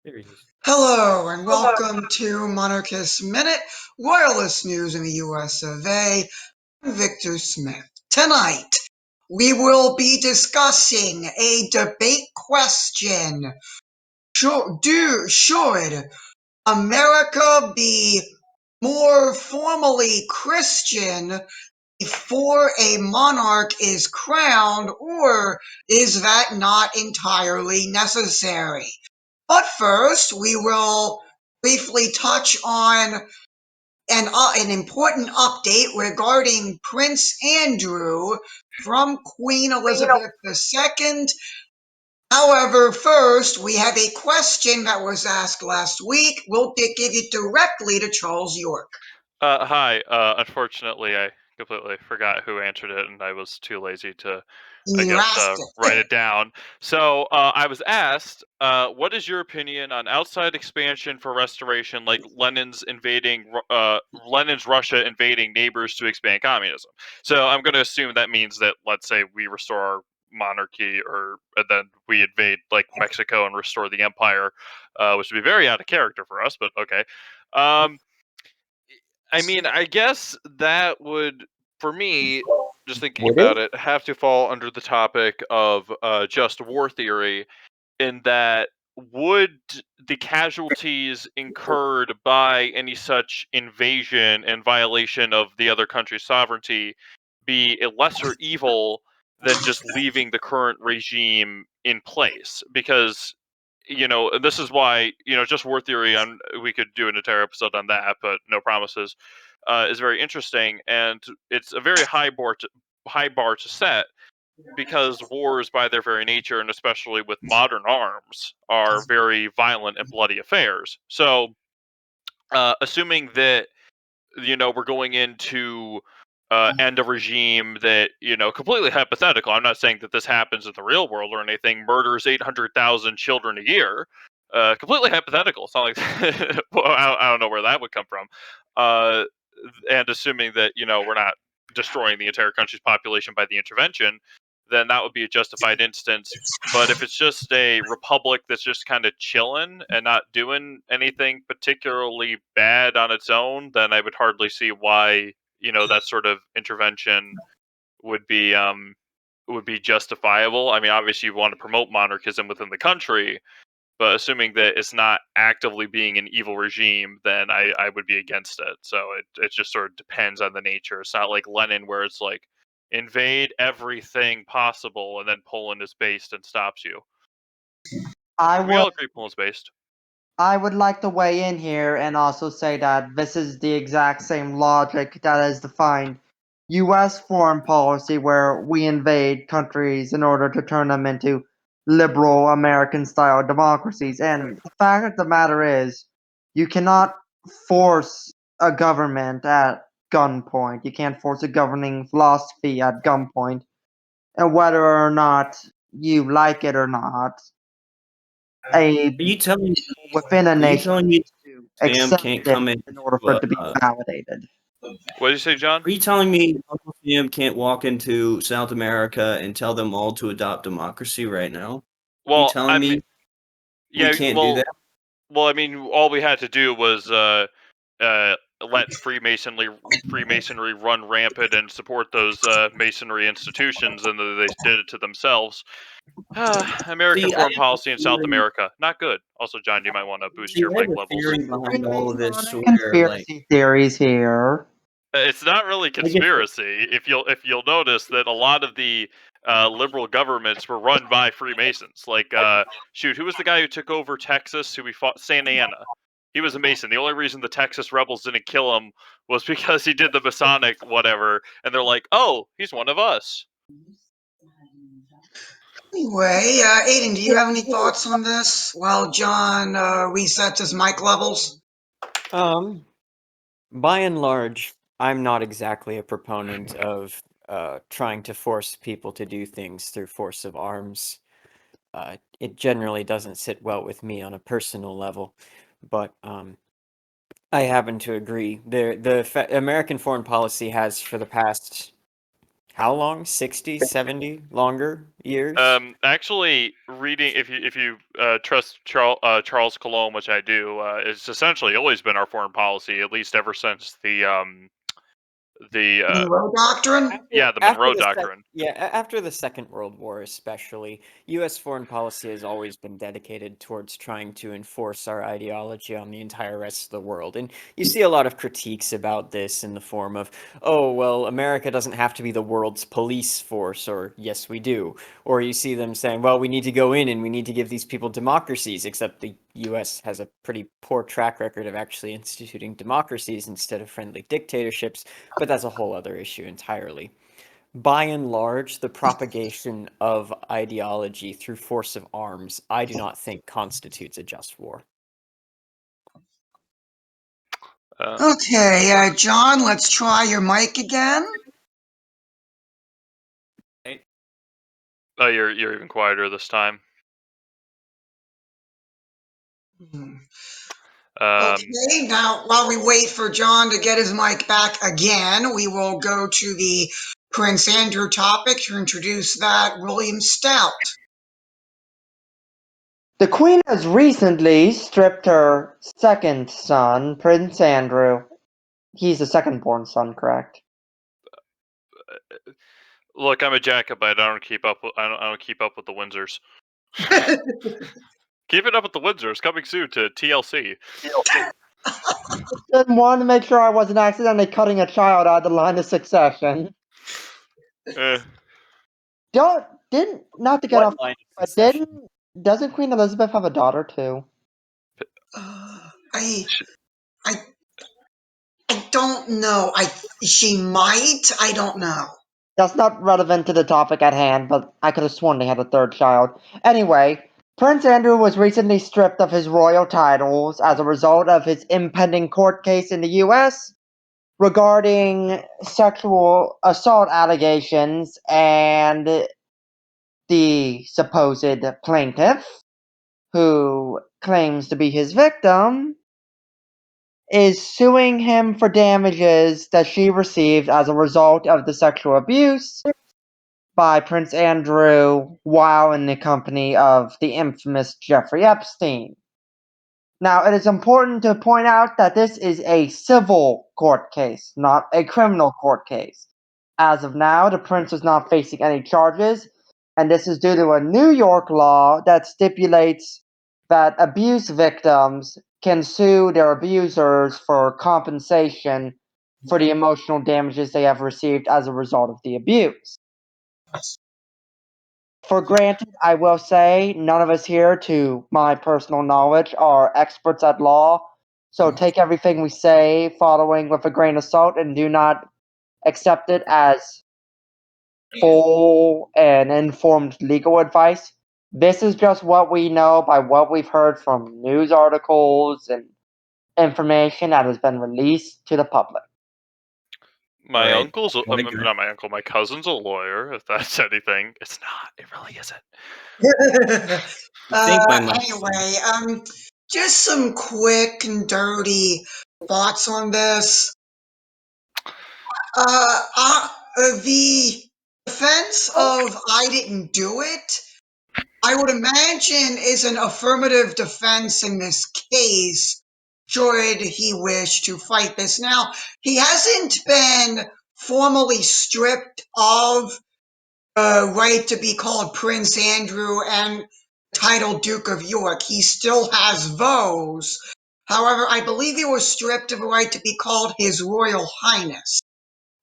There he is. Hello and welcome to Monarchist Minute, wireless news in the US of A. I'm Victor Smith. Tonight, we will be discussing a debate question. Should America be more formally Christian before a monarch is crowned, or is that not entirely necessary? But first, we will briefly touch on an important update regarding Prince Andrew from Queen Elizabeth II. However, first, we have a question that was asked last week. We'll give it directly to Charles York. Hi. Unfortunately, I completely forgot who answered it, and I was too lazy to, I You guess, asked write it. it down. So I was asked, what is your opinion on outside expansion for restoration, like Lenin's Russia invading neighbors to expand communism? So I'm going to assume that means that, let's say, we restore our monarchy, or then we invade like Mexico and restore the empire, which would be very out of character for us, but okay. Um, I mean, I guess that would, for me, just thinking Would it? about it, have to fall under the topic of just war theory, in that would the casualties incurred by any such invasion and violation of the other country's sovereignty be a lesser evil than just leaving the current regime in place? Because this is why, just war theory, we could do an entire episode on that, but no promises, is very interesting, and it's a very high bar to set, because wars, by their very nature, and especially with modern arms, are very violent and bloody affairs. So, assuming that we're going into end a regime that, completely hypothetical. I'm not saying that this happens in the real world or anything. Murders 800,000 children a year. Completely hypothetical. It's not like well, I don't know where that would come from. Uh, and assuming that we're not destroying the entire country's population by the intervention, then that would be a justified instance. But if it's just a republic that's just kind of chilling and not doing anything particularly bad on its own, then I would hardly see why that sort of intervention would be justifiable. I mean, obviously you want to promote monarchism within the country, but assuming that it's not actively being an evil regime, then I would be against it. So it just sort of depends on the nature. It's not like Lenin, where it's like invade everything possible and then Poland is based and stops you. I We would all agree Poland's based. I would like to weigh in here and also say that this is the exact same logic that is defined US foreign policy, where we invade countries in order to turn them into liberal American style democracies. And the fact of the matter is, you cannot force a government at gunpoint. You can't force a governing philosophy at gunpoint. And whether or not you like it or not, a Are you telling me? within a Are you nation telling me to Sam accept can't it come in order into? for it to be validated. What did you say, John? Are you telling me Uncle Sam can't walk into South America and tell them all to adopt democracy right now? Are you Well, I telling mean, me we yeah, can't do that? well, I mean, all we had to do was let Freemasonry run rampant and support those masonry institutions, and they did it to themselves. American See, I foreign have a policy in South theory. America, not good. Also, John, you might want to boost See, your I have mic a levels. theory behind all of this, where like Conspiracy theories here. It's not really I guess conspiracy. If you'll notice that a lot of the liberal governments were run by Freemasons. Like, shoot, who was the guy who took over Texas? Who we fought? Santa Anna. He was a Mason. The only reason the Texas rebels didn't kill him was because he did the Masonic whatever, and they're like, "Oh, he's one of us." Anyway, Aiden, do you have any thoughts on this while John resets his mic levels? Um, by and large, I'm not exactly a proponent of trying to force people to do things through force of arms. It generally doesn't sit well with me on a personal level, but I happen to agree. The American foreign policy has, for the past How long? 60, 70 longer years? Actually, reading if you trust Charles Cologne, which I do, it's essentially always been our foreign policy, at least ever since the Monroe Doctrine? the Monroe Doctrine. After the Second World War, especially, U.S. foreign policy has always been dedicated towards trying to enforce our ideology on the entire rest of the world. And you see a lot of critiques about this in the form of, oh, well, America doesn't have to be the world's police force, or yes, we do. Or you see them saying, well, we need to go in and we need to give these people democracies, except the U.S. has a pretty poor track record of actually instituting democracies instead of friendly dictatorships, but that's a whole other issue entirely. By and large, the propagation of ideology through force of arms, I do not think constitutes a just war. Okay, John, let's try your mic again. Oh, you're even quieter this time. Okay, now while we wait for John to get his mic back again, we will go to the Prince Andrew topic to introduce that William Stout. The Queen has recently stripped her second son, Prince Andrew. He's the second-born son, correct? Look, I'm a Jacobite. I don't keep up. I don't keep up with the Windsors. Keeping up with the Windsors coming soon to TLC. Just wanted to make sure I wasn't accidentally cutting a child out of the line of succession. Not to get off, line of but succession? doesn't Queen Elizabeth have a daughter too? I don't know. She might. I don't know. That's not relevant to the topic at hand, but I could have sworn they had a third child. Anyway, Prince Andrew was recently stripped of his royal titles as a result of his impending court case in the US regarding sexual assault allegations, and the supposed plaintiff, who claims to be his victim, is suing him for damages that she received as a result of the sexual abuse by Prince Andrew while in the company of the infamous Jeffrey Epstein. Now, it is important to point out that this is a civil court case, not a criminal court case. As of now, the prince is not facing any charges, and this is due to a New York law that stipulates that abuse victims can sue their abusers for compensation for the emotional damages they have received as a result of the abuse. For granted, I will say, none of us here, to my personal knowledge, are experts at law. So take everything we say following with a grain of salt and do not accept it as full and informed legal advice. This is just what we know by what we've heard from news articles and information that has been released to the public. My Right. uncle's I agree. not my uncle. My cousin's a lawyer. If that's anything, it's not. It really isn't. I think my mic's on. Anyway, just some quick and dirty thoughts on this. The defense of I didn't do it, I would imagine, is an affirmative defense in this case, should he wish to fight this. Now, he hasn't been formally stripped of the right to be called Prince Andrew and title Duke of York. He still has those. However, I believe he was stripped of the right to be called His Royal Highness.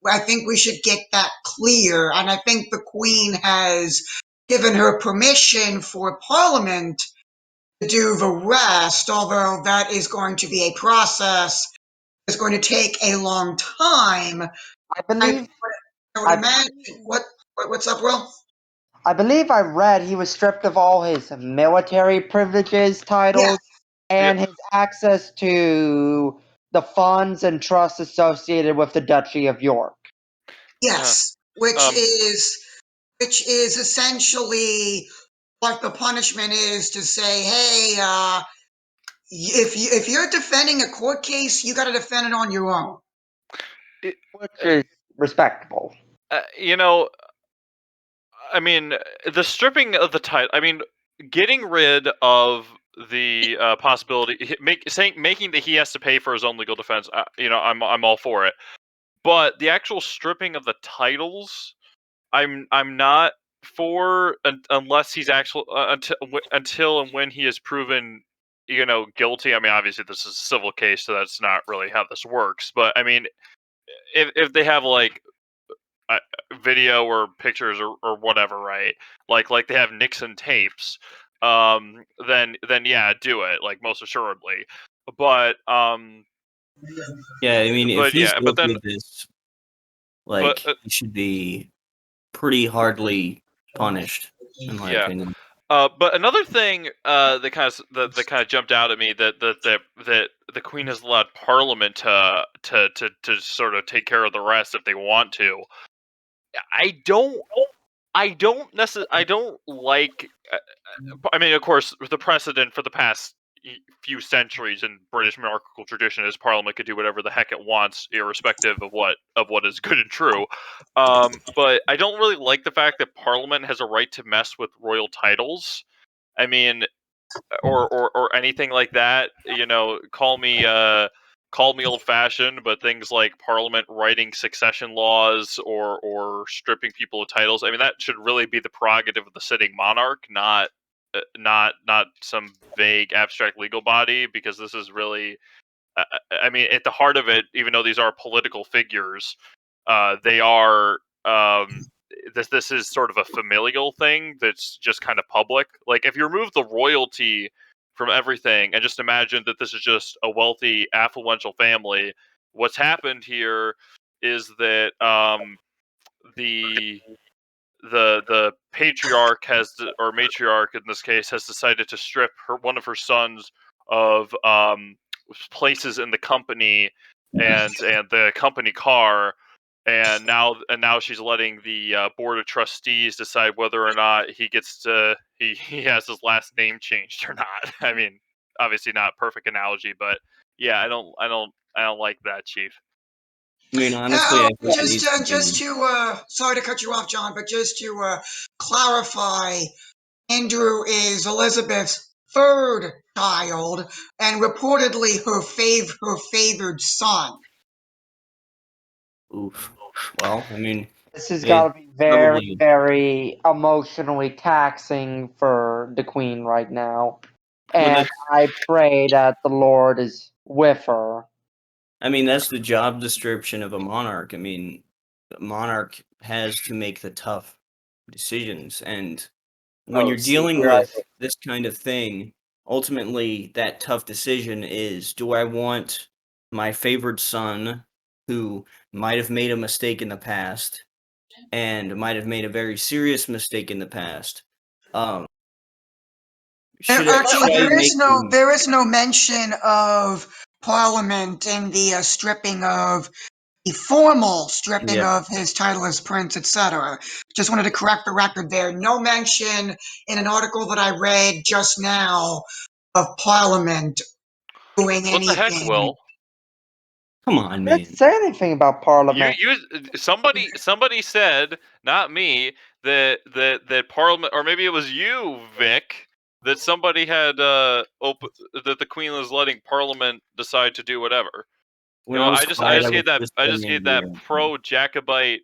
I think we should get that clear, and I think the Queen has given her permission for Parliament to do the rest, although that is going to be a process that's going to take a long time. I believe I would imagine. What's up, Will? I believe I read he was stripped of all his military privileges, titles, and his access to the funds and trusts associated with the Duchy of York. Yes, which is essentially what the punishment is to say, hey, if you're defending a court case, you got to defend it on your own. Which is respectable. You know, I mean, the stripping of the title. I mean, getting rid of the possibility, making that he has to pay for his own legal defense. I'm all for it. But the actual stripping of the titles, I'm not for, unless he's actually until and when he is proven, guilty. I mean, obviously this is a civil case, so that's not really how this works. But I mean, if they have like uh, video or pictures or whatever, right? Like they have Nixon tapes, then yeah, do it, like, most assuredly. But Yeah, I mean, if he's yeah, but guilty then of this, but like, he should be pretty hardly punished, in my yeah. opinion. But another thing that kind of jumped out at me, that the Queen has allowed Parliament to sort of take care of the rest if they want to. I don't I don't like. I mean, of course, the precedent for the past few centuries in British monarchical tradition is Parliament could do whatever the heck it wants, irrespective of what is good and true. But I don't really like the fact that Parliament has a right to mess with royal titles. I mean, or anything like that. Call me old fashioned, but things like Parliament writing succession laws or stripping people of titles. I mean, that should really be the prerogative of the sitting monarch, not some vague abstract legal body, because this is really, I mean, at the heart of it, even though these are political figures, they are. This is sort of a familial thing that's just kind of public. Like, if you remove the royalty from everything and just imagine that this is just a wealthy, affluential family, what's happened here is that the the patriarch or matriarch in this case, has decided to strip one of her sons of places in the company and the company car, and now she's letting the board of trustees decide whether or not he has his last name changed or not. I mean, obviously not perfect analogy, but yeah, I don't like that, Chief. I mean, honestly, I think it Just, needs to just be. to, sorry to cut you off, John, but just to clarify, Andrew is Elizabeth's third child and reportedly her favored son. Oof. Well, I mean, This has got it to be very, probably. very emotionally taxing for the Queen right now. Well, And that's. I pray that the Lord is with her. I mean, that's the job description of a monarch. I mean, a monarch has to make the tough decisions, and when Oh, you're see, dealing right. with this kind of thing, ultimately that tough decision is, do I want my favored son, who might have made a mistake in the past and might have made a very serious mistake in the past, um should Actually, I make him. there is no mention of Parliament in the stripping of the formal stripping Yeah, of his title as prince, etc. Just wanted to correct the record there. No mention in an article that I read just now of Parliament doing What the heck, anything. Will? come on, I didn't man. say anything about Parliament. Somebody said, not me, that Parliament, or maybe it was you, Vic, that somebody had that the Queen was letting Parliament decide to do whatever. When I was I quiet, just I was gave that I whispering just in gave your that ear. pro Jacobite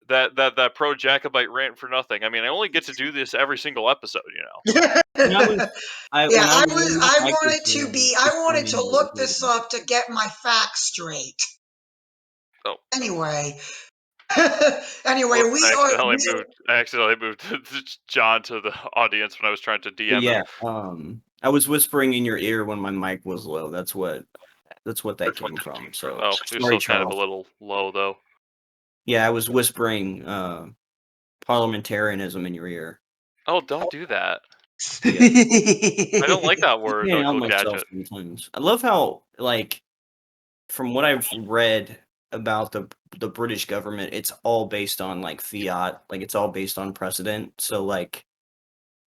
that pro Jacobite rant for nothing. I mean, I only get to do this every single episode, When I was Yeah, when my mic was low, I was I whispering wanted in to your look this ear. up to get my facts straight. Oh, Anyway, whoops! I accidentally moved John to the audience when I was trying to But DM him. yeah, I was whispering in your ear when my mic was low. That's what that came from. So Oh, he was sorry, still kind of a Charles. little low though. Yeah, I was whispering parliamentarianism in your ear. Oh, don't do that. Yeah, I don't like that I word, can't help Uncle myself Gadget. sometimes. I love how, like, from what I've read about the British government, it's all based on like fiat, like it's all based on precedent. So like,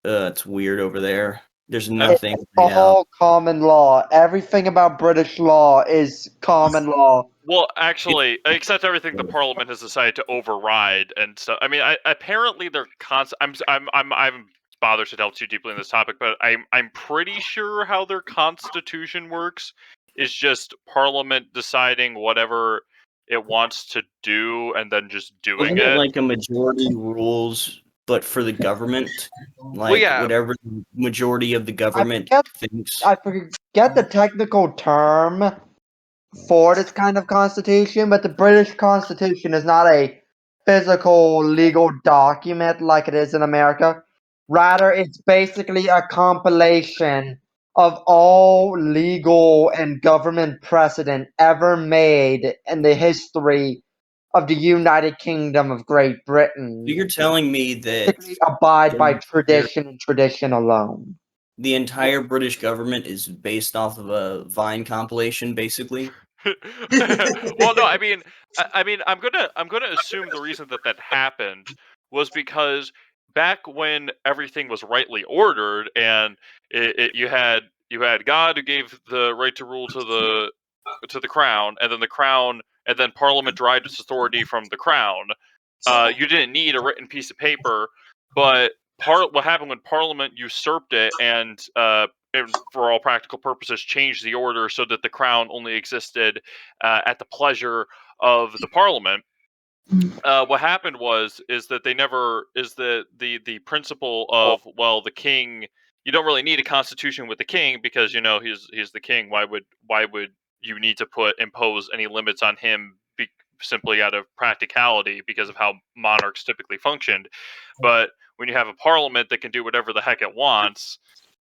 it's weird over there. There's I've nothing laid out. All common law. Everything about British law is common law. Well, actually, except everything the Parliament has decided to override, and so I mean, apparently they're I'm bothered to delve too deeply in this topic, but I'm pretty sure how their constitution works is just Parliament deciding whatever it wants to do and then just doing Wasn't it it. like a majority rules, but for the government? Well, Like yeah, whatever the majority of the I government forget, thinks. I forget the technical term for this kind of constitution, but the British Constitution is not a physical legal document like it is in America. Rather, it's basically a compilation of all legal and government precedent ever made in the history of the United Kingdom of Great So Britain. you're telling me that Basically abide by the tradition and tradition alone. the entire British government is based off of a Vine compilation, basically? well, no, I mean, I'm gonna assume the reason that that happened was because back when everything was rightly ordered, and you had God who gave the right to rule to the crown, and then the crown, and then Parliament derived its authority from the crown. You didn't need a written piece of paper, but what happened when Parliament usurped it and for all practical purposes, changed the order so that the crown only existed at the pleasure of the Parliament. What happened is that they never is the principle of, well, the king. You don't really need a constitution with the king because he's the king. Why would you need to impose any limits on him simply out of practicality because of how monarchs typically functioned? But when you have a parliament that can do whatever the heck it wants,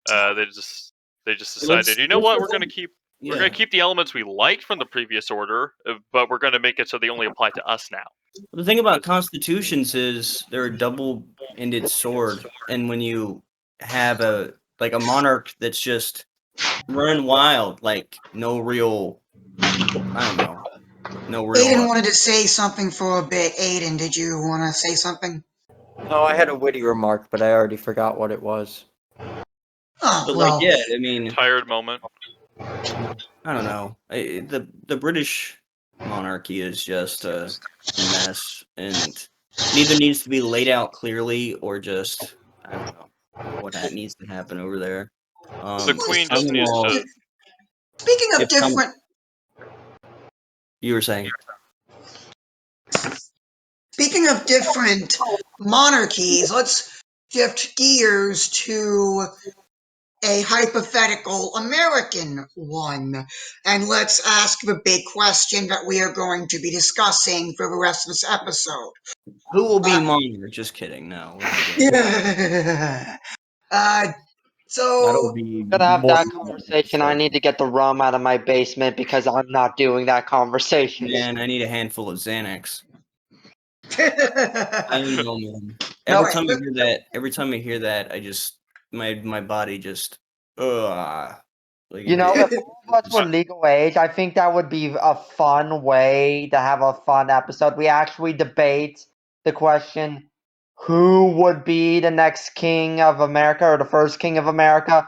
they just decided, you know Let's what, go we're ahead. gonna Yeah. keep the elements we liked from the previous order, but we're gonna make it so they only apply to us now. The thing about constitutions is they're a double-ended sword, and when you have a monarch that's just running wild, like no real, I don't know, no real. Aiden wanted to say something for a bit. Aiden, did you want to say something? No, I had a witty remark, but I already forgot what it was. Oh, But like, well, yeah, I mean, Tired moment. I don't know. The British monarchy is just a mess, and it either needs to be laid out clearly or just I don't know what that needs to happen over there. The If queen just needs Commonwealth, to. speaking of if Com- different you were saying, speaking of different monarchies, let's shift gears to a hypothetical American one. And let's ask the big question that we are going to be discussing for the rest of this episode. who will be Uh, monarch? Just kidding. No, we're not doing that. yeah. That'll So, be Gonna have more that than one conversation. I episode. need to get the rum out of my basement because I'm not doing that conversation. Man, I need a handful of Xanax. I all know, man. Nope. right. Every time I hear that, I just my body just ugh. Like You know, if all of us were just, legal age, I think that would be a fun way to have a fun episode. We actually debate the question, who would be the next king of America or the first king of America?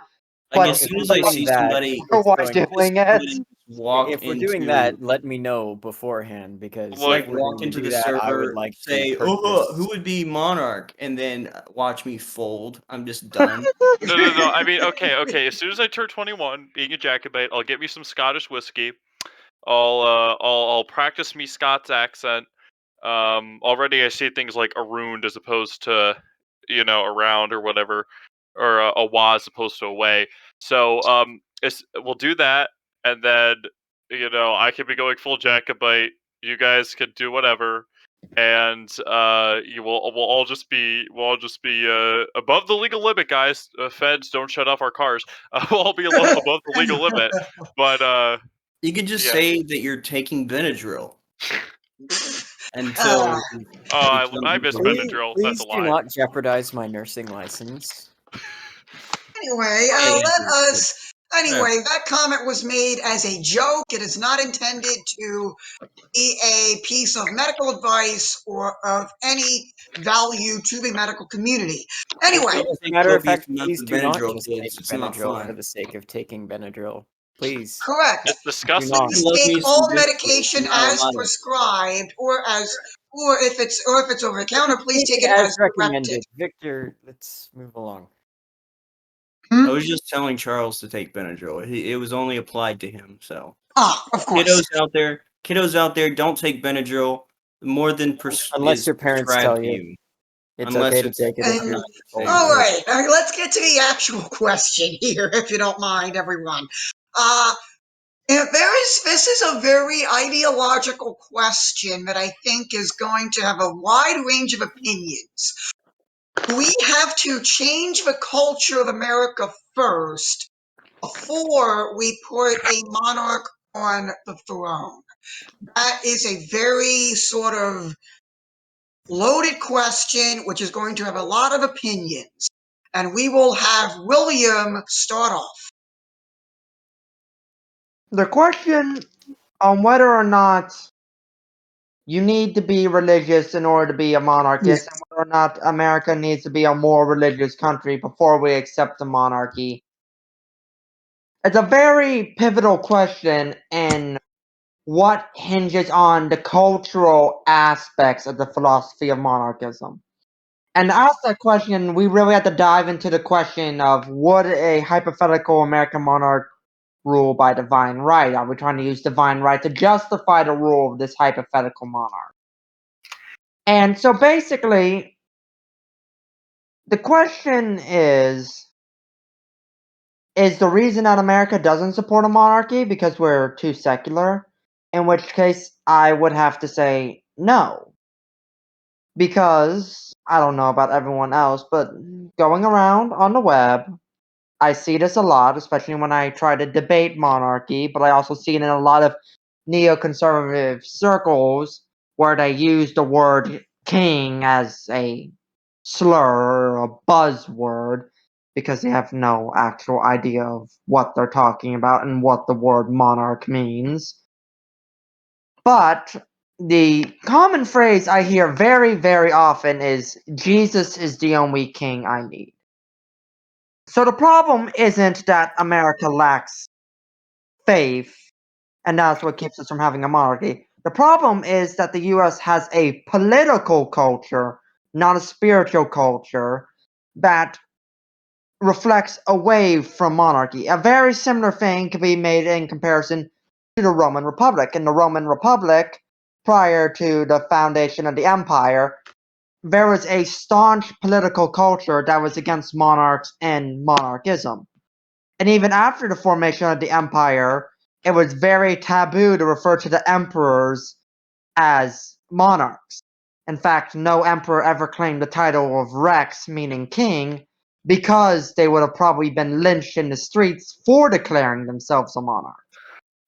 like But as If soon we're as I somebody doing see that, somebody, who it's are going. doing it. somebody walk If we're doing that, into let me know beforehand because Like, if like we're walk going to into do the that, I would server, like to say, "Oh, who purchase. would be monarch?" and then watch me fold. I'm just done. no, no, no. I mean, okay, okay. As soon as I turn 21, being a Jacobite, I'll get me some Scottish whiskey. I'll practice me Scots accent. Already I see things like around as opposed to, around or whatever, or a wa as opposed to a way. So we'll do that, and then I could be going full Jacobite. You guys could do whatever, and we'll all just be above the legal limit, guys. Feds, don't shut off our cars. We'll all be above the legal limit, but You could just yeah. say that you're taking Benadryl Uh, until Oh, it's I done. miss Benadryl. That's a Please do lie. not jeopardize my nursing license. anyway, Yeah, yeah, let yeah. us. Anyway, that comment was made as a joke. It is not intended to be a piece of medical advice or of any value to the medical community. Anyway, Don't As a take matter of copious fact, amounts please of do not Benadryl, just kids. take It's not Benadryl for fun. the sake of taking Benadryl. Please. Correct. It's disgusting. not. Please Love me take some all Victory, medication not a as lot of prescribed, or if it's over the counter, please Take take it it as as directed. recommended. Victor, let's move along. I was just telling Charles to take Benadryl. It was only applied to him, so Of course. kiddos out there, don't take Benadryl more than Unless is your parents prescribed tell to you. you, It's unless okay to it's take it if And you're told told all to. right, let's get to the actual question here, if you don't mind, everyone. This is a very ideological question that I think is going to have a wide range of opinions. We have to change the culture of America first before we put a monarch on the throne. That is a very sort of loaded question, which is going to have a lot of opinions. And we will have William start off. The question on whether or not you need to be religious in order to be a monarchist, and whether or not America needs to be a more religious country before we accept the monarchy. It's a very pivotal question, and what hinges on the cultural aspects of the philosophy of monarchism. And to ask that question, we really have to dive into the question of would a hypothetical American monarch rule by divine right? Are we trying to use divine right to justify the rule of this hypothetical monarch? And so basically, the question is the reason that America doesn't support a monarchy because we're too secular? In which case, I would have to say no. Because, I don't know about everyone else, but going around on the web, I see this a lot, especially when I try to debate monarchy, but I also see it in a lot of neoconservative circles where they use the word king as a slur or a buzzword because they have no actual idea of what they're talking about and what the word monarch means. But the common phrase I hear very, very often is Jesus is the only king I need. So the problem isn't that America lacks faith, and that's what keeps us from having a monarchy. The problem is that the US has a political culture, not a spiritual culture, that reflects away from monarchy. A very similar thing can be made in comparison to the Roman Republic. In the Roman Republic, prior to the foundation of the empire, there was a staunch political culture that was against monarchs and monarchism. And even after the formation of the empire, it was very taboo to refer to the emperors as monarchs. In fact, no emperor ever claimed the title of Rex, meaning king, because they would have probably been lynched in the streets for declaring themselves a monarch.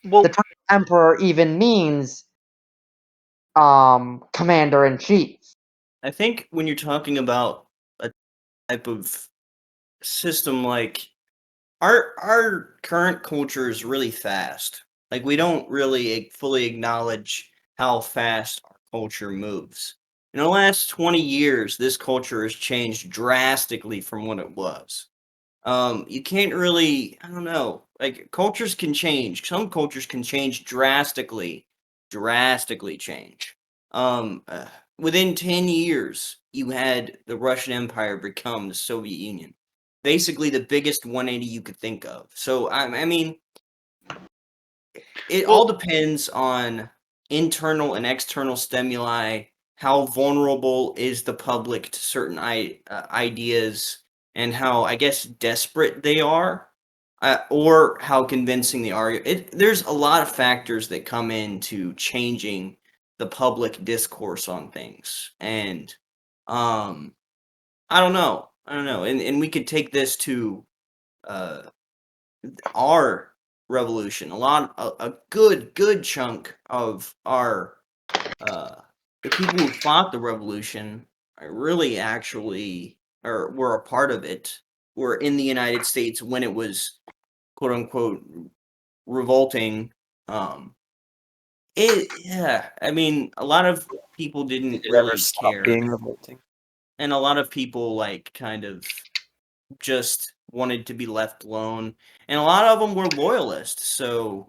Well, The title emperor even means commander in chief. I think when you're talking about a type of system like our current culture is really fast. Like we don't really fully acknowledge how fast our culture moves. In the last 20 years, this culture has changed drastically from what it was. You can't really, I don't know, like cultures can change. Some cultures can change drastically change. Um, uh, Within 10 years, you had the Russian Empire become the Soviet Union. Basically, the biggest 180 you could think of. So, I mean, it all well, depends on internal and external stimuli. How vulnerable is the public to certain ideas, and how, I guess, desperate they are, or how convincing they are. There's a lot of factors that come into changing the public discourse on things, and um, I don't know, and we could take this to uh, our revolution. A good chunk of our uh, the people who fought the revolution are really actually or were a part of it. Were in the United States when it was quote unquote revolting. Um, yeah, I mean, a lot of people didn't Did it ever really stop care, being revolting? and a lot of people like kind of just wanted to be left alone, and a lot of them were loyalists. So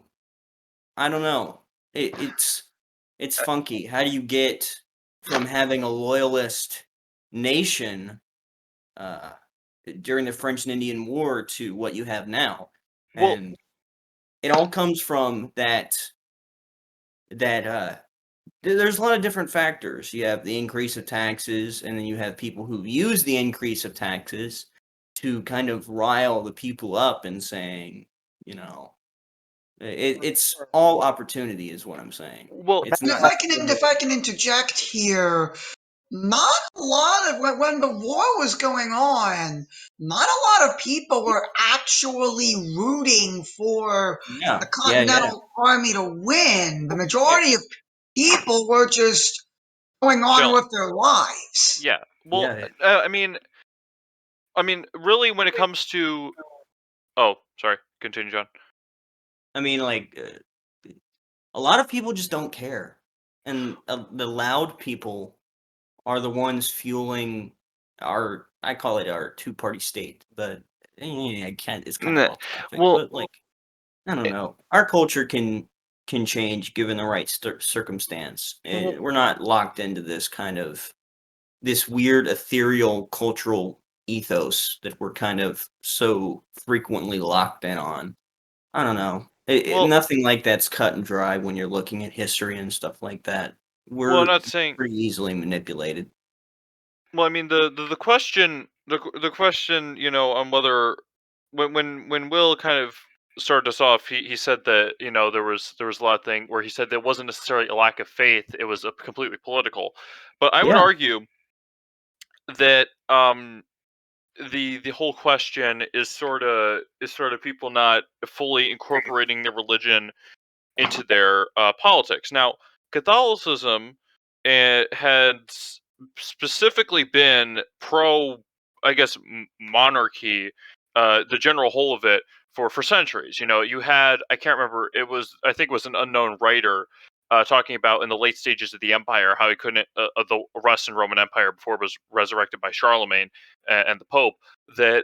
I don't know. It's funky. How do you get from having a loyalist nation uh, during the French and Indian War to what you have now? Well, And it all comes from that there's a lot of different factors. You have the increase of taxes, and then you have people who use the increase of taxes to kind of rile the people up and saying, you know, it's all opportunity, is what I'm saying. well, It's And not if I can interject here, not a lot of when the war was going on, not a lot of people were actually rooting for yeah, the yeah, yeah. Continental Army to win. The yeah, majority of people were just going on chill. with their lives. Yeah. Well, Yeah, really, when it comes to, oh, sorry, continue, John. I mean, like, a lot of people just don't care, and the loud people are the ones fueling our I call it our two-party state, but I can't it's kind of Nah, off topic, Well, but, like, I don't eh, know. Our culture can change given the right circumstance. well, We're not locked into this weird ethereal cultural ethos that we're kind of so frequently locked in on. I don't know. well, Nothing like that's cut and dry when you're looking at history and stuff like that. well, I'm We're not saying. pretty easily manipulated. Well, I mean, the question, the question, on whether, when Will kind of started us off, he said that, there was a lot of thing where he said there wasn't necessarily a lack of faith; it was a completely political. But I would Yeah, argue that, the whole question is sort of people not fully incorporating their religion into their politics. Now, Catholicism had specifically been pro, I guess, monarchy, the general whole of it for centuries. You had, I can't remember, I think it was an unknown writer. Talking about in the late stages of the empire how he couldn't of the Russian Roman Empire before it was resurrected by Charlemagne and the Pope, that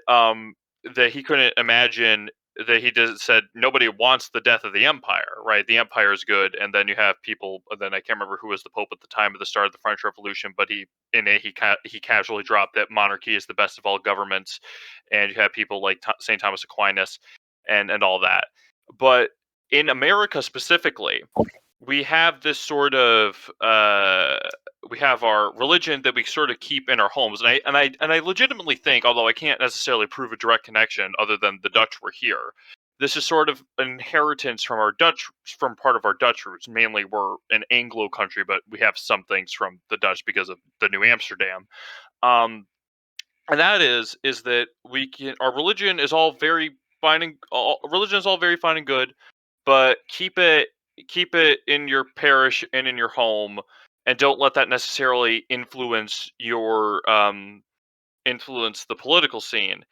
he couldn't imagine, that he just said nobody wants the death of the empire, right? The empire is good, and then you have people. And then I can't remember who was the pope at the time of the start of the French Revolution, but he casually dropped that monarchy is the best of all governments, and you have people like Saint Thomas Aquinas and all that. But in America specifically, we have this sort of we have our religion that we sort of keep in our homes, and I legitimately think, although I can't necessarily prove a direct connection other than the Dutch were here, this is sort of an inheritance from part of our Dutch roots. Mainly, we're an Anglo country, but we have some things from the Dutch because of the New Amsterdam. Um, and that is that our religion is all very fine, and religion is all very fine and good, but keep it in your parish and in your home, and don't let that necessarily influence the political scene.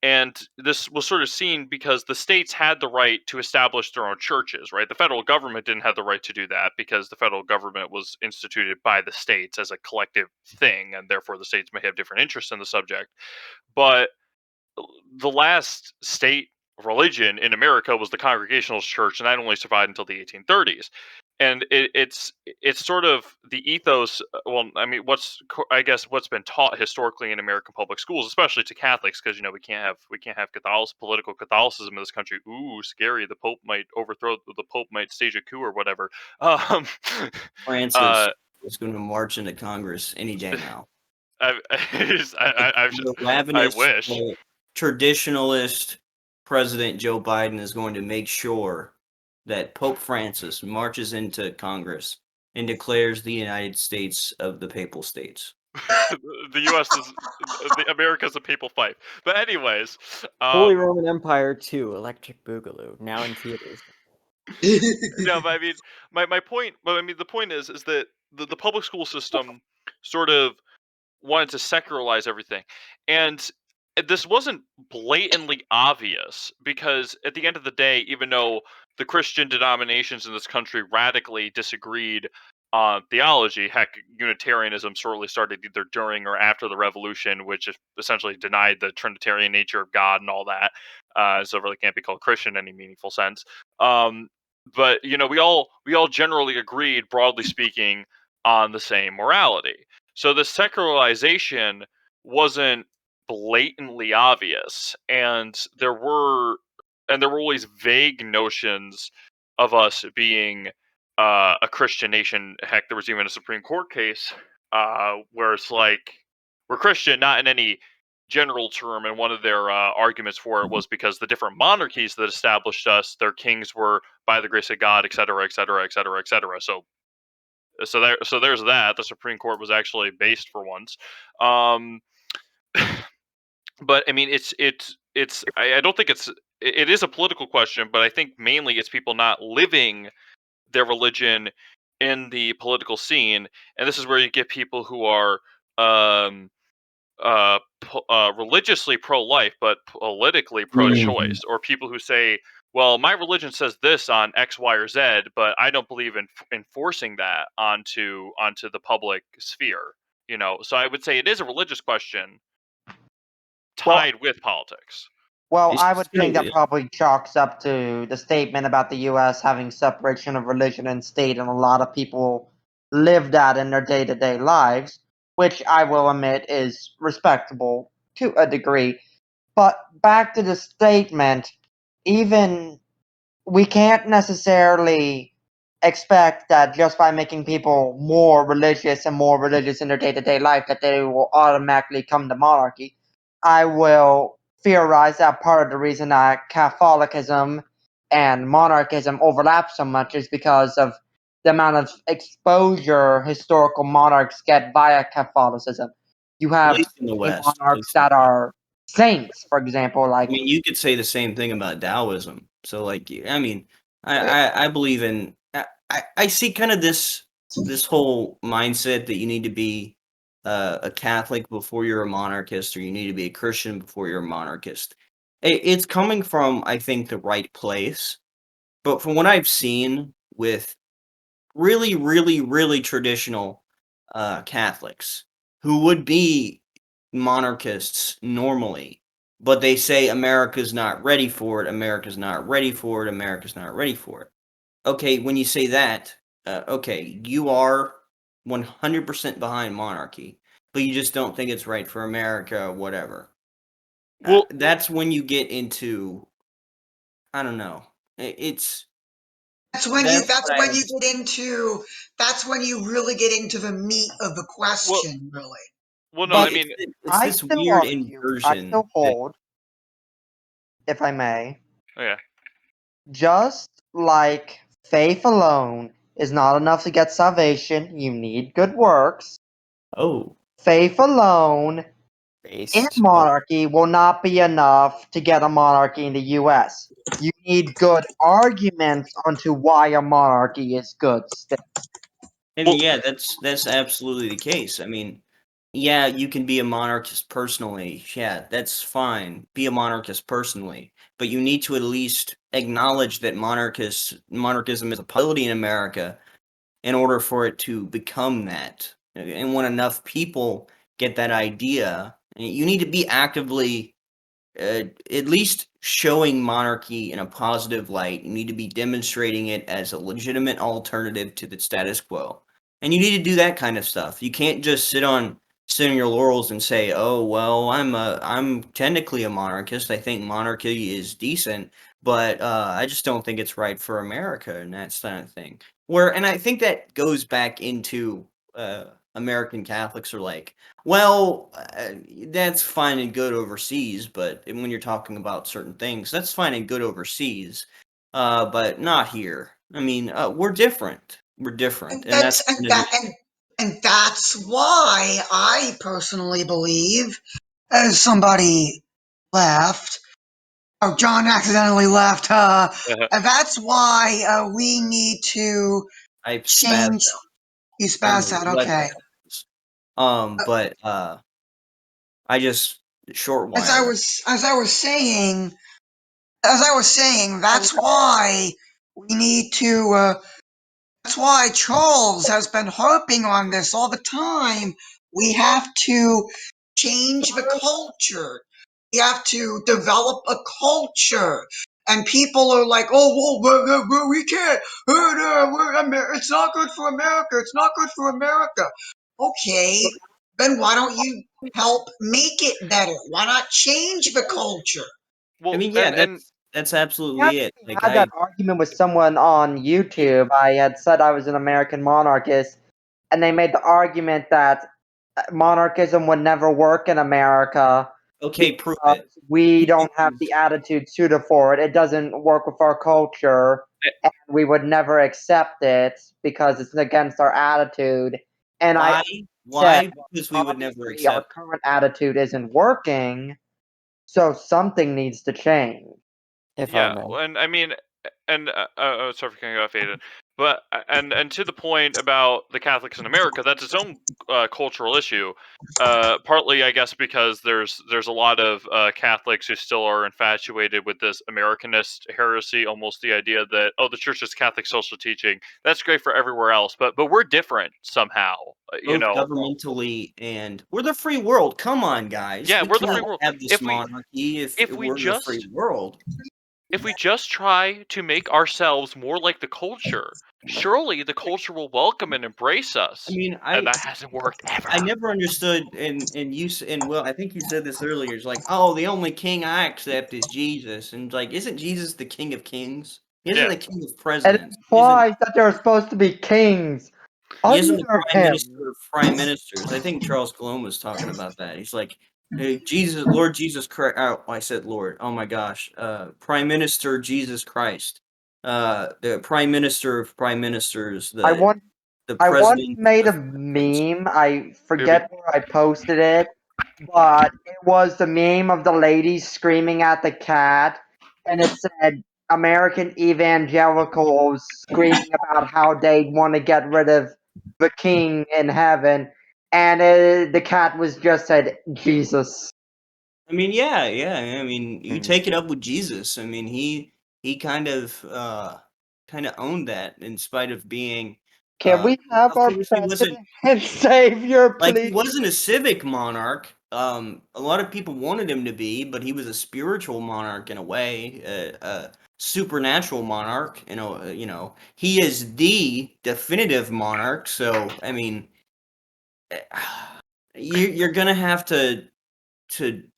And this was sort of seen because the states had the right to establish their own churches, right? The federal government didn't have the right to do that because the federal government was instituted by the states as a collective thing, and therefore the states may have different interests in the subject. But the last state religion in America was the Congregational Church, and that only survived until the 1830s. And it's sort of the ethos. Well, I mean, I guess what's been taught historically in American public schools, especially to Catholics, because we can't have political Catholicism in this country. Ooh, scary! The Pope might stage a coup or whatever. Um, Francis uh, is going to march into Congress any day now. I, Like, I, the I ravenous wish. traditionalist President Joe Biden is going to make sure that Pope Francis marches into Congress and declares the United States of the Papal States. The U.S. is America's a papal fight. But anyways, Holy Roman Empire 2, Electric Boogaloo, now in theaters. no, but I mean, my point. But I mean, the point is that the public school system sort of wanted to secularize everything, and this wasn't blatantly obvious because at the end of the day, even though the Christian denominations in this country radically disagreed theology. Heck, Unitarianism shortly started either during or after the Revolution, which essentially denied the Trinitarian nature of God and all that. So it really can't be called Christian in any meaningful sense. But we all generally agreed, broadly speaking, on the same morality. So the secularization wasn't blatantly obvious, and there were always vague notions of us being a Christian nation. Heck, there was even a Supreme Court case where it's like we're Christian, not in any general term, and one of their arguments for it was because the different monarchies that established us, their kings were by the grace of God, etc., etc., etc., etc. So there's that. The Supreme Court was actually based for once. Um, but I mean, I don't think it is a political question, but I think mainly it's people not living their religion in the political scene, and this is where you get people who are um, religiously pro-life but politically pro-choice, or people who say, "Well, my religion says this on X, Y, or Z, but I don't believe in enforcing that onto the public sphere." So I would say it is a religious question Well, tied with politics. Well, It's I would think so that probably chalks up to the statement about the U.S. having separation of religion and state, and a lot of people live that in their day-to-day lives, which I will admit is respectable to a degree. But back to the statement, even we can't necessarily expect that just by making people more religious and more religious in their day-to-day life that they will automatically come to monarchy. I will theorize that part of the reason that Catholicism and monarchism overlap so much is because of the amount of exposure historical monarchs get via Catholicism. You at have least in the West. At monarchs least in that the West. are saints, for example, I mean, you could say the same thing about Taoism. So, like, I mean, Eh, I believe in. I see kind of this whole mindset that you need to be a Catholic before you're a monarchist, or you need to be a Christian before you're a monarchist. It's coming from, I think, the right place. But from what I've seen with really, really, really traditional Catholics who would be monarchists normally, but they say America's not ready for it, America's not ready for it, America's not ready for it. Okay, when you say that, okay, you are 100% behind monarchy, but you just don't think it's right for America, whatever. Well, That's when you get into, I don't know. It's That's when you. that's That's what I when you understand. get into. That's when you really get into the meat of the well, question, really. no. I but mean, It's I this still weird argue, I inversion still that hold, if I may, oh, yeah. just like faith alone is not enough to get salvation, you need good works. oh, Faith alone in Based. monarchy will not be enough to get a monarchy in the US. You need good arguments onto why a monarchy is good still. and Well, yeah, that's absolutely the case. I mean, yeah, you can be a monarchist personally. Yeah, that's fine. Be a monarchist personally, but you need to at least acknowledge that monarchism is a possibility in America in order for it to become that. And when enough people get that idea, you need to be actively at least showing monarchy in a positive light. You need to be demonstrating it as a legitimate alternative to the status quo. And you need to do that kind of stuff. You can't just sit on your laurels and say, "Oh, well, I'm technically a monarchist. I think monarchy is decent, but I just don't think it's right for America," and that kind of thing. And I think that goes back into American Catholics are like, well, that's fine and good overseas, but when you're talking about certain things, that's fine and good overseas, but not here. I mean, we're different. We're different, And and that's that's and kind of the that and that's why I personally believe, as somebody left, oh, John accidentally left. And that's why we need to I spazzed change. out. You I don't spazzed know out. what Okay. that was. But I just short As I wired. was as I was saying, that's why we need to. That's why Charles has been harping on this all the time. We have to change the culture. We have to develop a culture. And people are like, oh, well, we can't. It's not good for America. It's not good for America. Okay, then why don't you help make it better? Why not change the culture? I Well, mean, yeah, and that's I absolutely it. actually Like had that argument with someone on YouTube. I had said I was an American monarchist, and they made the argument that monarchism would never work in America okay, prove because it. we You don't have the attitude suited for it. It doesn't work with our culture, and we would never accept it because it's against our attitude. And I Why? said, Why? well, Because we would never obviously our accept. current attitude isn't working, so something needs to change. If I yeah, may. and I mean, and oh, sorry for cutting you off, Aiden. But and to the point about the Catholics in America, that's its own cultural issue. Partly, I guess, because there's a lot of Catholics who still are infatuated with this Americanist heresy, almost the idea that the Church is Catholic social teaching. That's great for everywhere else, but we're different somehow. You Both know, governmentally and we're the free world. Come on, guys. yeah, We we're the free cannot world. have this monarchy if If we we're in the free just world. if we just try to make ourselves more like the culture, surely the culture will welcome and embrace I us. mean, And that hasn't worked ever. I never understood, and well, I think you said this earlier. It's like, oh, the only king I accept is Jesus, and like, isn't Jesus the King of Kings? He isn't Yeah. the King of And it Presidents. implies that they're supposed to be kings He isn't the under Prime him. Minister of Prime Ministers. I think Charles Cologne was talking about that. He's like, hey, Jesus, Lord Jesus Christ. Oh, I said Lord. Oh my gosh. Prime Minister Jesus Christ. The Prime Minister of Prime Ministers. I once The I once President made a of Presidents. meme. I Ruby. forget where I posted it, but it was the meme of the lady screaming at the cat, and it said American evangelicals screaming about how they want to get rid of the king in heaven, and the cat was just said Jesus. I mean, yeah, yeah. I mean, you Hmm. take it up with Jesus. I mean, he kind of owned that in spite of being Can we have of our course he wasn't president and savior, like he please? wasn't a civic monarch. A lot of people wanted him to be, but he was a spiritual monarch in a way, a supernatural monarch. He is the definitive monarch. So, I mean, you're gonna have to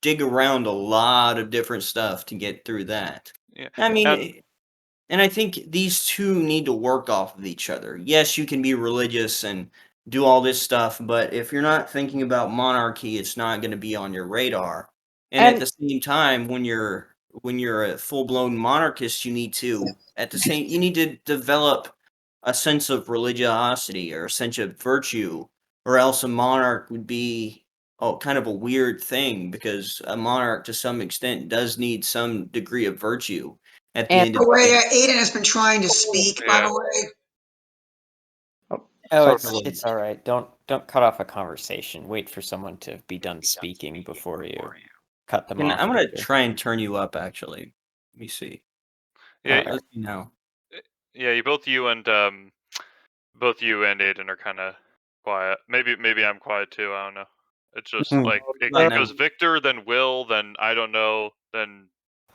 dig around a lot of different stuff to get through that. Yeah. I mean, And and I think these two need to work off of each other. Yes, you can be religious and do all this stuff, but if you're not thinking about monarchy, it's not going to be on your radar. And at And the same time, when you're a full-blown monarchist, you need to develop a sense of religiosity or a sense of virtue, or else a monarch would be kind of a weird thing because a monarch to some extent does need some degree of virtue at the and end By of the the way, day. Aiden has been trying to speak, by yeah. the way. oh, Oh, sorry. it's all right. Don't cut off a conversation. Wait for someone to be done speaking before you cut them off. I'm gonna later. try and turn you up actually. Let me see. Yeah. All right. Let's see now. Yeah, both you and Aiden are kind of quiet. Maybe I'm quiet too. I don't know. It's just Hmm. like About it now. goes Victor, then Will, then I don't know, then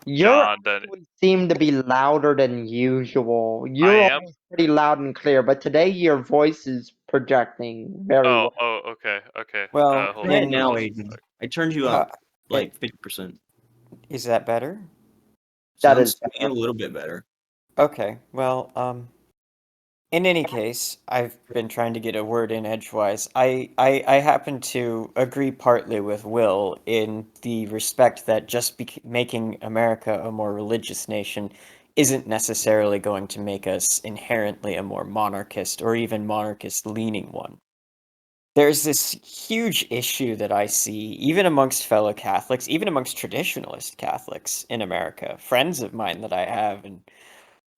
You're John, then actually seem to be louder than usual. I You're am. always pretty loud and clear, but today your voice is projecting very well. Okay, okay. Well, Hold Try on. it in now, I'll Aiden. I turned you uh, up it like 50%. is that better? That is Sounds to me a little bit better. Okay. Well, in any case, I've been trying to get a word in edgewise. I happen to agree partly with Will in the respect that just making America a more religious nation isn't necessarily going to make us inherently a more monarchist or even monarchist leaning one. There's this huge issue that I see, even amongst fellow Catholics, even amongst traditionalist Catholics in America, friends of mine that I have and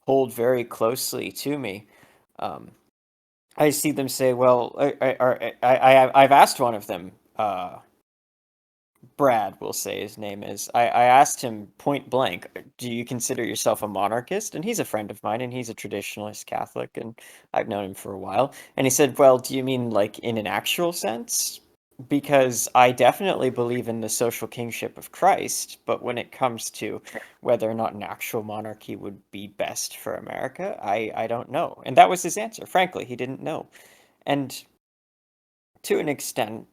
hold very closely to me. Um, I see them say, "Well, I've asked one of them, Brad, we'll say his name is. I asked him point blank, do you consider yourself a monarchist? And he's a friend of mine, and he's a traditionalist Catholic, and I've known him for a while. And he said, well, do you mean like in an actual sense? Because I definitely believe in the social kingship of Christ, but when it comes to whether or not an actual monarchy would be best for America, I don't know. And that was his answer. Frankly, he didn't know. And to an extent,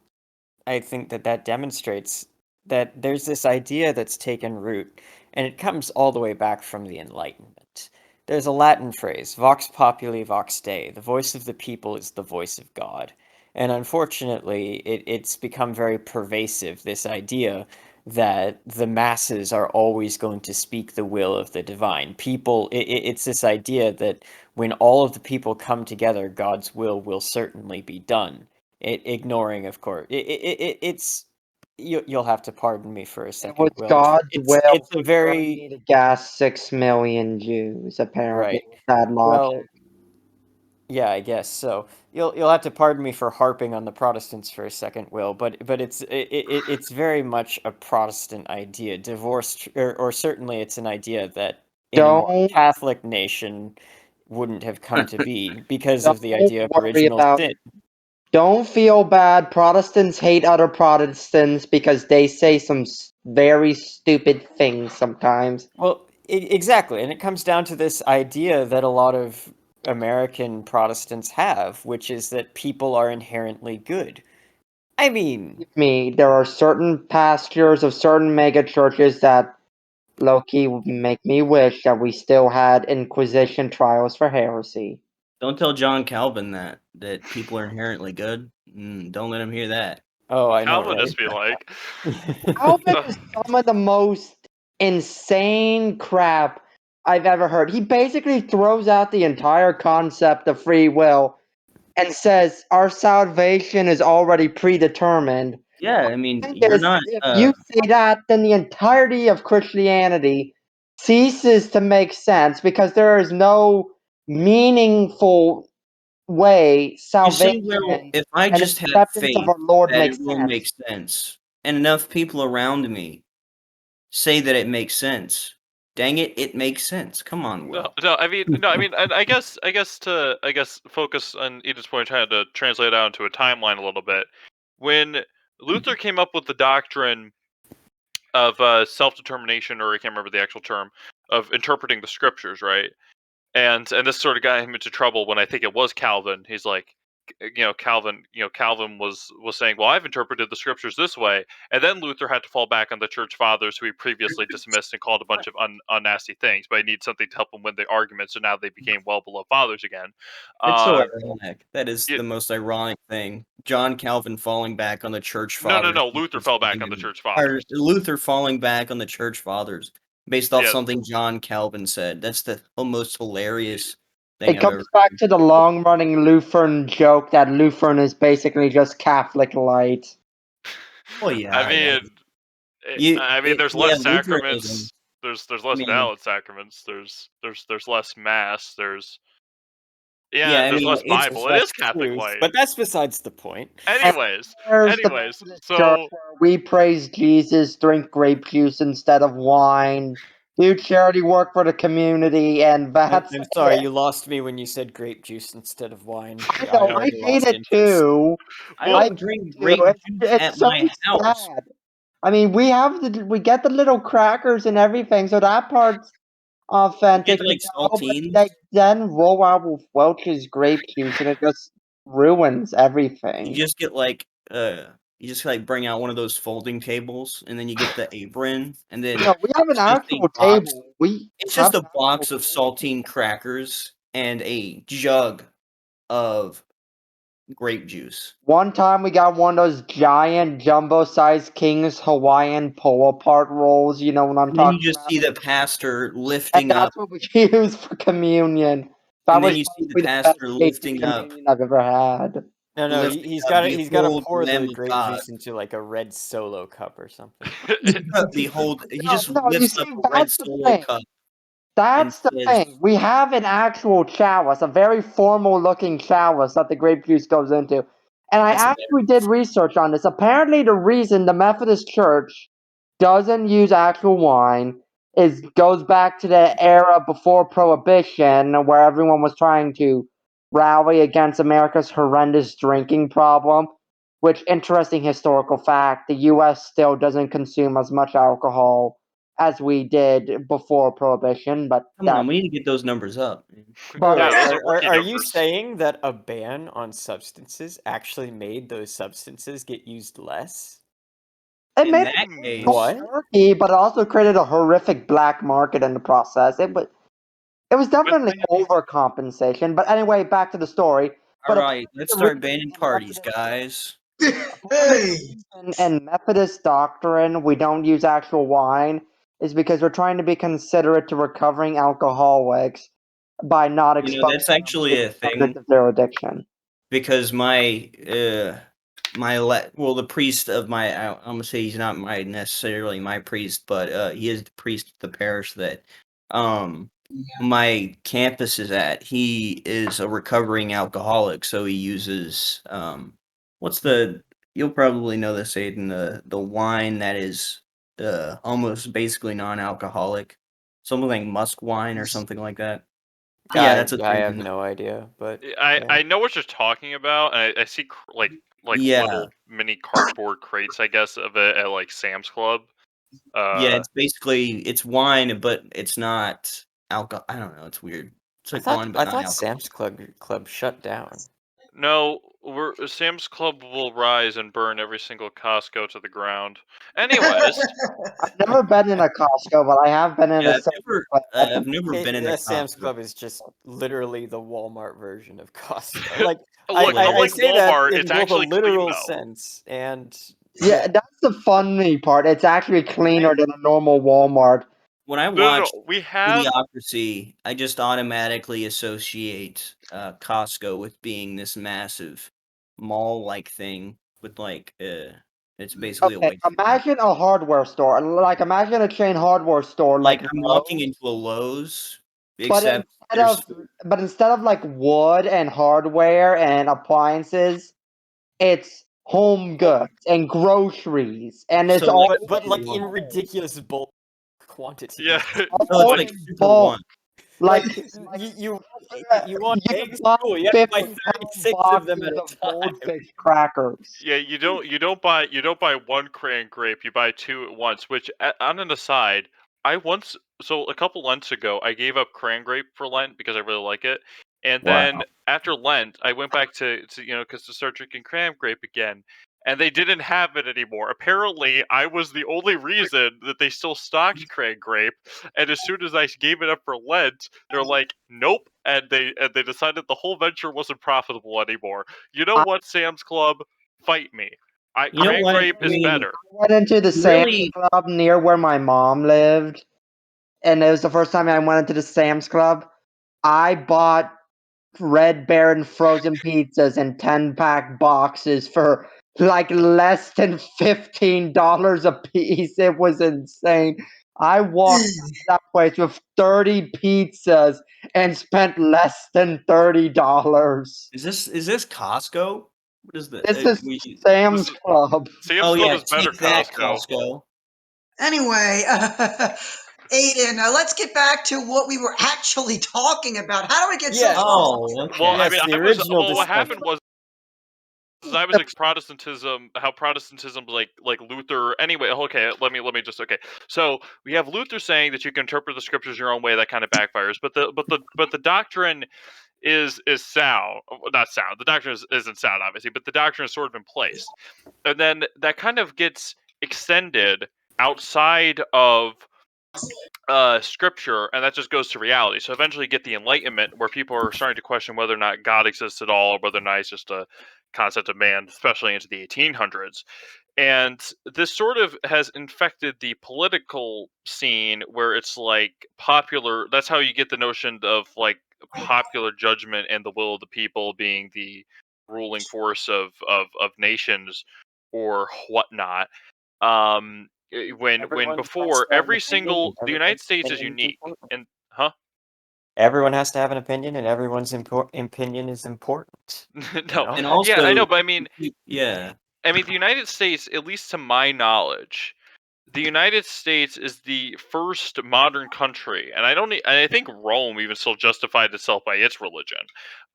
I think that that demonstrates that there's this idea that's taken root, and it comes all the way back from the Enlightenment. There's a Latin phrase, vox populi, vox Dei. The voice of the people is the voice of God. And unfortunately, it's become very pervasive, this idea that the masses are always going to speak the will of the divine. It's this idea that when all of the people come together, God's will certainly be done. Ignoring, of course, it's you'll have to pardon me for a It was second, Will. God's will It's a for very Germany to gas 6 million Jews, apparently, right. with that logic. Well, yeah, I guess so. You'll have to pardon me for harping on the Protestants for a second, Will, but it's very much a Protestant idea, divorced, or certainly it's an idea that in a more Don't Catholic nation wouldn't have come to be because of the don't idea of worry original about sin. Don't feel bad. Protestants hate other Protestants because they say some very stupid things sometimes. Well, exactly. And it comes down to this idea that a lot of American Protestants have, which is that people are inherently good. I mean, Believe me, there are certain pastors of certain mega churches that low-key would make me wish that we still had Inquisition trials for heresy. Don't tell John Calvin that people are inherently good. Don't let him hear that. oh, I know, right? Calvinists be like, Calvin uh, is some of the most insane crap I've ever heard. He basically throws out the entire concept of free will and says our salvation is already predetermined. Yeah, I mean, Thing you're is, not. if you say that, then the entirety of Christianity ceases to make sense because there is no meaningful way You say, well, salvation if I and just have acceptance of faith our Lord that it makes will make sense. sense, and enough people around me say that it makes sense, dang it, it makes sense. Come on, no, Will. and I guess focus on Edith's point, trying to translate it out into a timeline a little bit. When Luther came up with the doctrine of self-determination, or I can't remember the actual term, of interpreting the scriptures, right? And this sort of got him into trouble when I think it was Calvin. He's like, Calvin was saying, well, I've interpreted the scriptures this way, and then Luther had to fall back on the church fathers who he previously dismissed and called a bunch of unnasty things, but he needed something to help him win the argument, so now they became well beloved fathers again. It's so uh ironic. That is it, the most ironic thing. John Calvin falling back on the church fathers no, Luther because fell back something on the in church or fathers. Luther falling back on the church fathers based off Yeah. something John Calvin said. That's the most hilarious thing It I've ever comes back heard. to the long running Lutheran joke that Lutheran is basically just Catholic light. Well, I yeah, yeah. mean, there's Yeah, less Lutheranism. sacraments. There's I less mean, valid sacraments. There's less mass. yeah, I There's mean, less it's There's Bible. It less is Catholic truth, light. but that's besides the point. And Anyways, there's the anyways, Methodist Church so where we praise Jesus, drink grape juice instead of wine, do charity work for the community, and that's I'm sorry, it. you lost me when you said grape juice instead of wine. I I know, I already hate lost it interest. too. I well, I don't drink do. grape juice It's at so my house. sad. I mean, we get the little crackers and everything, so that part's You get authentic, like but saltines. they then roll out with Welch's grape juice, and it just ruins You everything. just get like you just like bring out one of those folding tables, and then you get the apron, and then No, we have an it's just a actual box. table. We It's have just an a actual box of table. saltine crackers and a jug of grape juice. One time we got one of those giant jumbo-sized King's Hawaiian pull-apart rolls. You know what I'm And then you talking just about? see the pastor And lifting up, that's what we use for communion. That and then was you see the probably the best pastor tasting lifting up, communion I've ever had. No, lifting he's got to behold the pour Lamb the of grape God. juice into like a red Solo cup or something. Behold, he No, just no, you lifts see, up a red that's the solo thing. cup and That's the says, thing. We have an actual chalice, a very formal looking chalice that the grape juice goes into. And I That's actually did research on this. Apparently, the reason the Methodist Church doesn't use actual wine goes back to the era before Prohibition, where everyone was trying to rally against America's horrendous drinking problem. Which, interesting historical fact, the U.S. still doesn't consume as much alcohol as we did before Prohibition, but Come on, we need to get those numbers up. But Yeah, those Wait, are rookie are you numbers. saying that a ban on substances actually made those substances get used less? it In made that it case, What? murky, but it also created a horrific black market in the process. It was definitely overcompensation. But anyway, back to the story. all But right, let's start banning parties, guys. Hey. in Methodist doctrine, we don't use actual wine is because we're trying to be considerate to recovering alcoholics by not You know, exposing that's them actually to a the thing subject of their addiction. because the priest of I'm gonna say he's not necessarily my priest, but he is the priest of the parish that my campus is at. He is a recovering alcoholic, so he uses what's the you'll probably know this, Aiden, the wine that is almost basically non-alcoholic, something like musk wine or something like that. Yeah, that's a I have thing. no idea, but I yeah. I know what you're talking about, and I see like Yeah, little mini cardboard crates, I guess, of it at like Sam's Club. yeah, Uh, it's wine, but it's not alcohol. I don't know. It's weird. It's I like thought wine, but I not thought alcohol. Sam's Club shut down. no, Sam's Club will rise and burn every single Costco to the ground. Anyways, I've never been in a Costco, but I have been in a Yeah, Sam's Club. I've never been in a Sam's Costco. Club is just literally the Walmart version of Costco. Like look, I unlike say that Walmart, in it's both a actually clean literal though. sense and Yeah, that's the funny part. It's actually cleaner than a normal Walmart. When I No. watch We have Idiocracy, I just automatically associate Costco with being this massive mall-like thing with it's basically a Okay, white. imagine a hardware store. Like, imagine a chain hardware store Like like I'm walking Lowe's, into a Lowe's, but except there's instead of like wood and hardware and appliances, it's home goods and groceries, and it's so all like but like in in ridiculous bulk yeah. quantities. it's all like like in super bulk. one. Like Like you want you can eggs? buy Cool, you have to buy 50-pound 36 of them boxes at a of time. goldfish crackers. Yeah, you don't buy one crayon grape, you buy two at once. Which, on an aside, a couple Lents ago, I gave up crayon grape for Lent because I really like it, and Wow. then after Lent, I went back to because to start drinking crayon grape again, and they didn't have it anymore. Apparently, I was the only reason that they still stocked crayon grape, and as soon as I gave it up for Lent, they're like, "Nope," and they decided the whole venture wasn't profitable anymore. You know I what, Sam's Club? Fight me. You know Cran what? grape I is mean, better. went into the Sam's really, Club near where my mom lived, and it was the first time I went into the Sam's Club. I bought Red Baron frozen pizzas in 10-pack boxes for like less than $15 a piece. It was insane. I walked out of that place with 30 pizzas and spent less than $30. is this Costco? What is the? This is We. Sam's This is, Club. Sam's Oh Club yeah, is better, take that, Costco. Costco. Anyway, Aiden, let's get back to what we were actually talking about. How do we get so Yeah. far Oh, off? Well, okay. I mean, Yes, the original what discussion. happened was I was like Protestantism, how Protestantism like Luther. Anyway, okay, let me just okay. So we have Luther saying that you can interpret the scriptures your own way. That kind of backfires, but the doctrine is sound, not sound. The doctrine isn't sound, obviously, but the doctrine is sort of in place, and then that kind of gets extended outside of scripture, and that just goes to reality. So eventually you get the enlightenment where people are starting to question whether or not God exists at all, or whether or not it's just a concept of man, especially into the 1800s. And this sort of has infected the political scene where it's like popular, that's how you get the notion of like popular judgment and the will of the people being the ruling force of nations or whatnot. When Everyone's my before son, every baby. single, the United Everyone's States is opinion's unique, important. and huh Everyone has to have an opinion, and everyone's opinion is important. No, And yeah, I know, also, but I mean, yeah, the United States, at least to my knowledge, the United States is the first modern country, and I think Rome even still justified itself by its religion,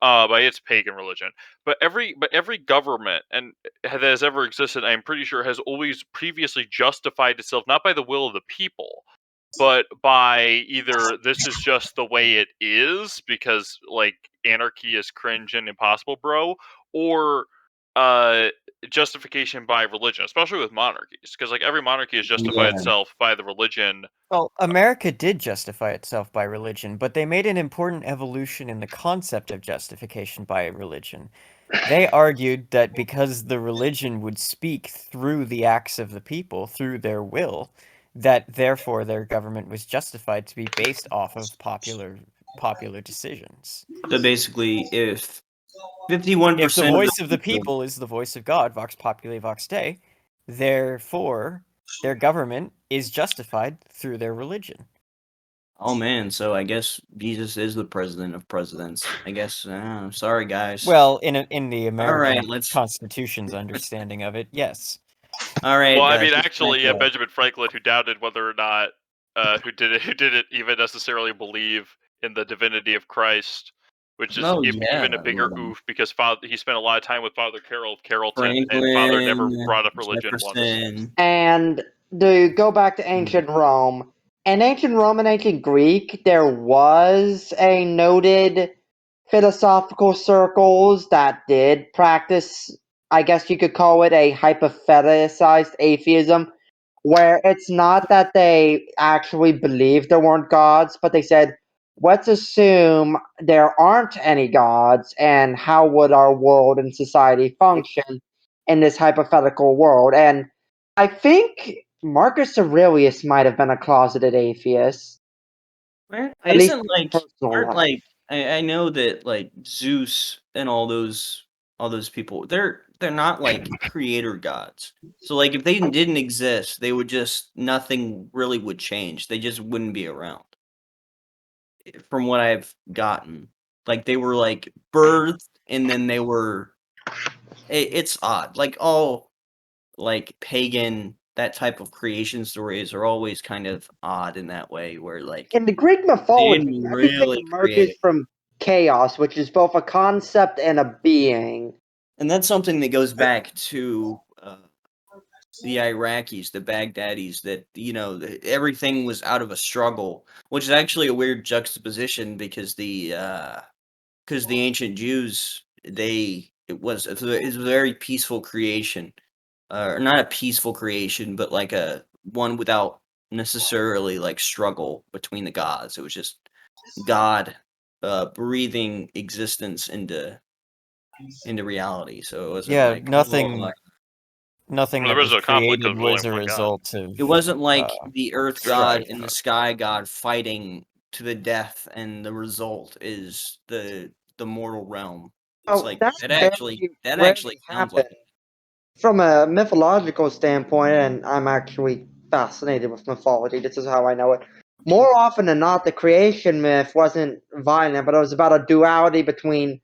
by its pagan religion. But every government that has ever existed, I'm pretty sure, has always previously justified itself not by the will of the people, but by either this is just the way it is because like anarchy is cringe and impossible, bro, or uh justification by religion, especially with monarchies, because like every monarchy has justified yeah. itself by the religion. Well, America did justify itself by religion, but they made an important evolution in the concept of justification by religion. They argued that because the religion would speak through the acts of the people, through their will, that therefore their government was justified to be based off of popular decisions. So basically, if 51% If the of the voice of the people, people is the voice of God, vox populi vox Dei, therefore their government is justified through their religion. oh man, so I guess Jesus is the president of presidents. I guess, sorry guys. Well, in the All right, American let's. Constitution's understanding of it, yes. All right, Well, I mean, just actually, yeah, Benjamin Franklin, who doubted whether or not who didn't even necessarily believe in the divinity of Christ, which is oh yeah, even a bigger oof because he spent a lot of time with Father Carrollton, and Father never Franklin, brought up religion once. Jefferson. And to go back to ancient Rome, in ancient Rome and ancient Greek, there was a noted philosophical circles that did practice, I guess you could call it a hypotheticized atheism, where it's not that they actually believed there weren't gods, but they said, let's assume there aren't any gods, and how would our world and society function in this hypothetical world? And I think Marcus Aurelius might have been a closeted atheist, at least Isn't in like his personal aren't life. like I know that like Zeus and all those people they're not like creator gods. So like if they didn't exist, they would just nothing really would change. They just wouldn't be around. From what I've gotten, like they were like birthed and then they were. It's odd. Like all like pagan that type of creation stories are always kind of odd in that way, where like In the Greek they mythology, didn't everything really create emerges it. from chaos, which is both a concept and a being. And that's something that goes back to the Iraqis, the Baghdadis, that everything was out of a struggle, which is actually a weird juxtaposition because the ancient Jews it was a very peaceful creation, or not a peaceful creation, but like a one without necessarily like struggle between the gods. It was just God breathing existence into reality. So it wasn't Yeah, like nothing Well, that there was was a conflict created because there's was a only one God. result of it wasn't like the earth god strife. and the sky god fighting to the death, and the result is the mortal realm. It's Oh, like that that actually rarely sounds like happens. From a mythological standpoint, and I'm actually fascinated with mythology, this is how I know it. More often than not, the creation myth wasn't violent, but it was about a duality between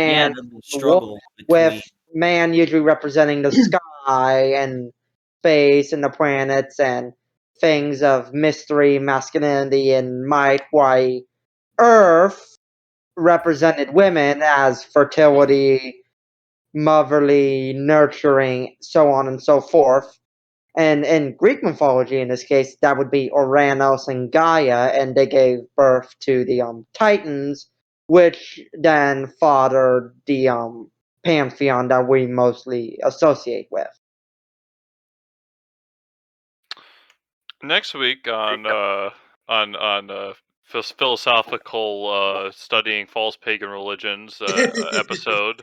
yeah, man the and the woman, struggle between. with man usually representing the sky and space and the planets and things of mystery, masculinity, and might, while Earth represented women as fertility, motherly, nurturing, so on and so forth. And in Greek mythology, in this case, that would be Uranus and Gaia, and they gave birth to the Titans, which then fathered the pantheon that we mostly associate with. Next week on philosophical studying false pagan religions episode.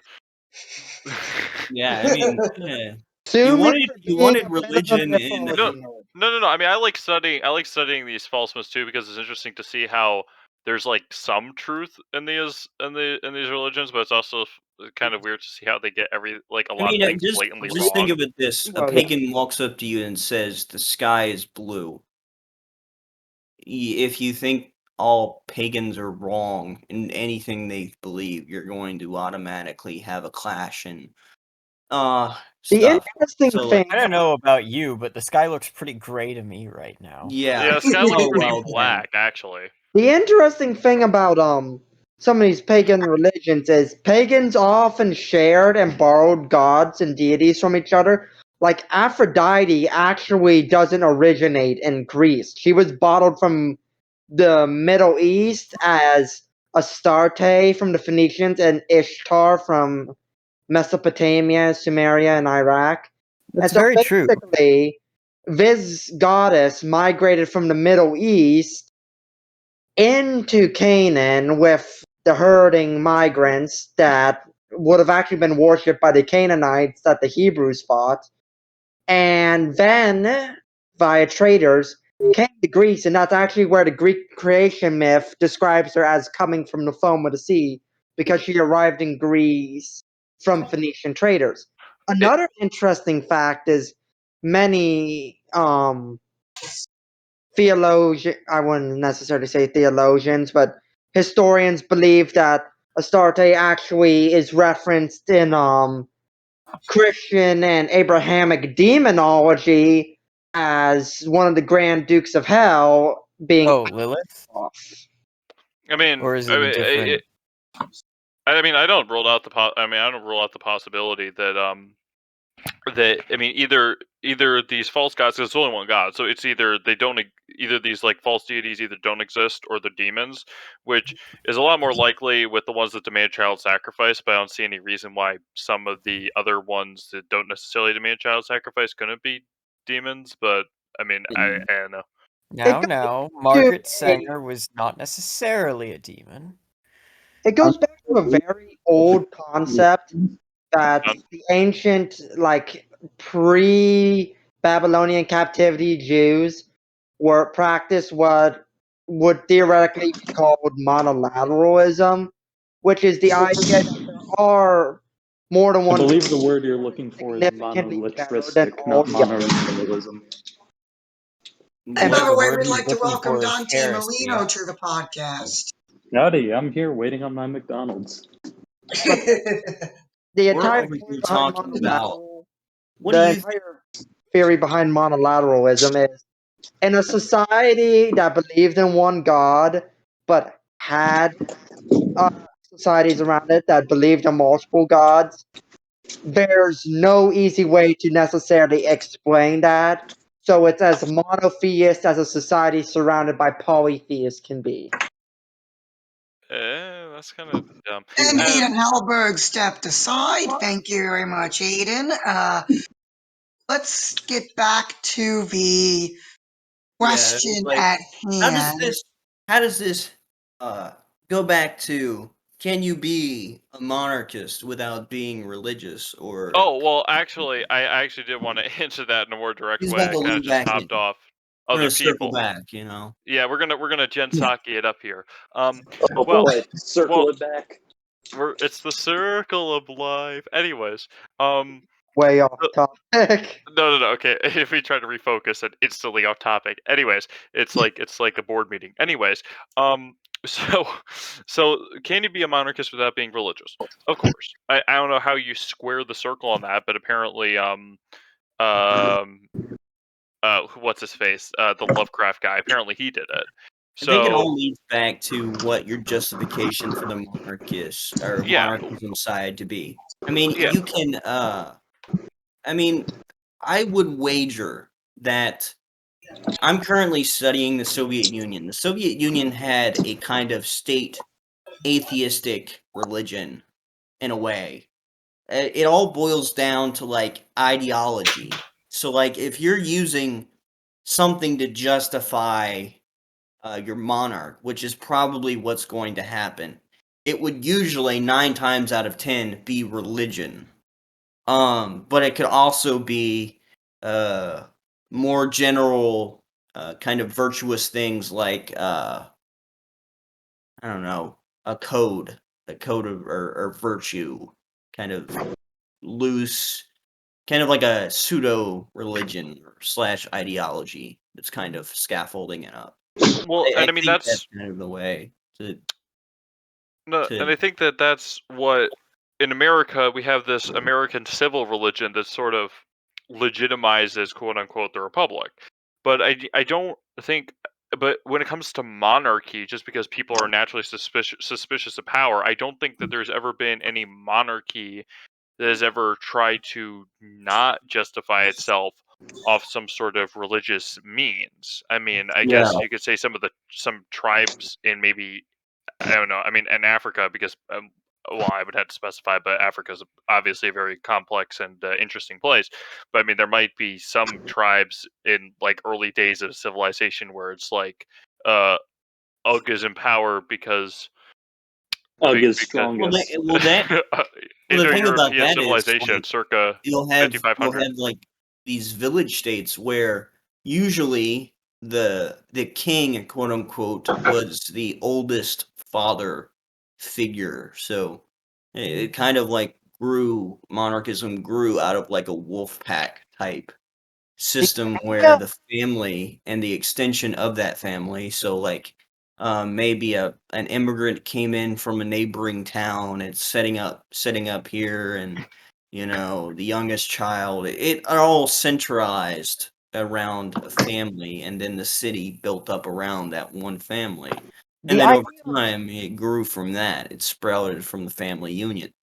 Yeah, I mean, yeah. You Sue me wanted for you being wanted a bit of a religion in No, mythology nerd. no. I mean, I like studying these false ones too because it's interesting to see how there's like some truth in these religions, but it's also kind of weird to see how they get a I lot of mean, things just blatantly just think wrong. of it this: a Well, yeah. pagan walks up to you and says, "The sky is blue." If you think all pagans are wrong in anything they believe, you're going to automatically have a clash and The stuff. interesting So thing, I don't know about you, but the sky looks pretty gray to me right now. yeah, Yeah, sky looks oh, pretty well, then. black, actually. the interesting thing about some of these pagan religions is pagans often shared and borrowed gods and deities from each other. Like Aphrodite actually doesn't originate in Greece. She was bottled from the Middle East as Astarte from the Phoenicians and Ishtar from Mesopotamia, Sumeria, and Iraq. And That's so very true. basically, this goddess migrated from the Middle East into Canaan with the herding migrants that would have actually been worshipped by the Canaanites that the Hebrews fought, and then via traders came to Greece, and that's actually where the Greek creation myth describes her as coming from the foam of the sea because she arrived in Greece from Phoenician traders. It, Another interesting fact is many theologians, I wouldn't necessarily say theologians, but historians believe that Astarte actually is referenced in Christian and Abrahamic demonology as one of the Grand Dukes of Hell being Oh, Lilith? off. I mean, Or is I it a mean, different? I don't rule out I don't rule out the possibility that either these false gods, 'cause there's only one god, so it's either they don't either these like false deities either don't exist or they're demons, which is a lot more likely with the ones that demand child sacrifice. But I don't see any reason why some of the other ones that don't necessarily demand child sacrifice couldn't be demons. But I mean, I don't know. It Now, goes to Margaret a, Sanger was not necessarily a demon. it goes back to a very old concept that the ancient, like pre-Babylonian captivity Jews were practiced what would theoretically be called monolateralism, which is the idea that there are more than I one believe the word you're looking for is significantly better than monolitristic, all not the others. monorealism. And And by Or the the way, word we'd he's like to looking welcome for is Dante heresy. Molino to the podcast. Howdy, I'm here waiting on my McDonald's. but the We're entire over point here behind talking about monolateral, what do the you entire theory behind monolateralism is in a society that believed in one god, but had uh, societies around it that believed in multiple gods, there's no easy way to necessarily explain that. So it's as monotheist as a society surrounded by polytheists can be. That's kind of dumb. And Aiden Hallberg stepped aside. Thank you very much, Aiden. Let's get back to the yeah, it's question like at how does hand. this uh go back to can you be a monarchist without being religious or Oh well, actually, I actually did want to answer that in a more direct he's way. about I to kind of lean just back hopped in. off We're other gonna circle people. back, you know. Yeah, we're gonna Jen Psaki it up here. Oh Well, boy, circle well, it back. it's the circle of life. Anyways, um, Way off the- topic. no. Okay, if we try to refocus and instantly off topic. Anyways, it's like a board meeting. Anyways, so can you be a monarchist without being religious? Of course. I don't know how you square the circle on that, but apparently um what's his face? The Lovecraft guy. Apparently he did it. I think it So all leads back to what your justification for the monarchist or yeah, monarchism side to be. I mean, yeah. you can I mean, I would wager that I'm currently studying the Soviet Union. The Soviet Union had a kind of state atheistic religion in a way. It all boils down to like ideology. So like if you're using something to justify your monarch, which is probably what's going to happen, it would usually 9 times out of 10 be religion. But it could also be uh, more general, kind of virtuous things like I don't know, a code of or virtue, kind of loose, kind of like a pseudo religion or slash ideology that's kind of scaffolding it up. Well, I and I mean think that's that's kind of the way no, and to I think that that's what in America we have this American civil religion that sort of legitimizes quote unquote the republic. But I don't think but when it comes to monarchy, just because people are naturally suspicious of power, I don't think that there's ever been any monarchy that has ever tried to not justify itself off some sort of religious means. I mean, I yeah. guess you could say some tribes in maybe I don't know. I mean, in Africa, because well, I would have to specify, but Africa is obviously a very complex and interesting place. But I mean, there might be some tribes in like early days of civilization where it's like uh, Ugg is in power because Ugg is because Well, they, strongest. well, that well, the thing about Indo-European that is civilization, like circa you'll 5500. have like these village states where usually the king, quote unquote, was the oldest father figure. So it kind of like monarchism grew out of like a wolf pack type The system where idea, the family and the extension of that family, so like maybe an immigrant came in from a neighboring town and setting up here, and the youngest child, it all centralized around a family, and then the city built up around that one family, and the then over idea, time it grew from that. It sprouted from the family unit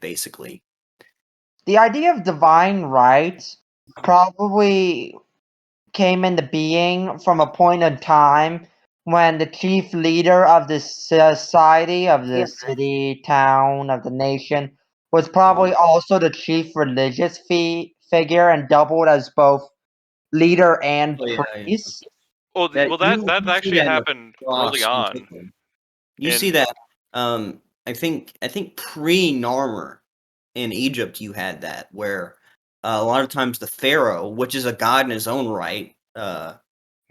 basically. the idea of divine right probably came into being from a point in time when the chief leader of the society, of the city, town, of the nation, was probably also the chief religious figure and doubled as both leader and Oh yeah. priest. Well, That that you see actually that happened early across on Kentucky. You see in that, I think pre-Narmer in Egypt you had that where, a lot of times the pharaoh, which is a god in his own right,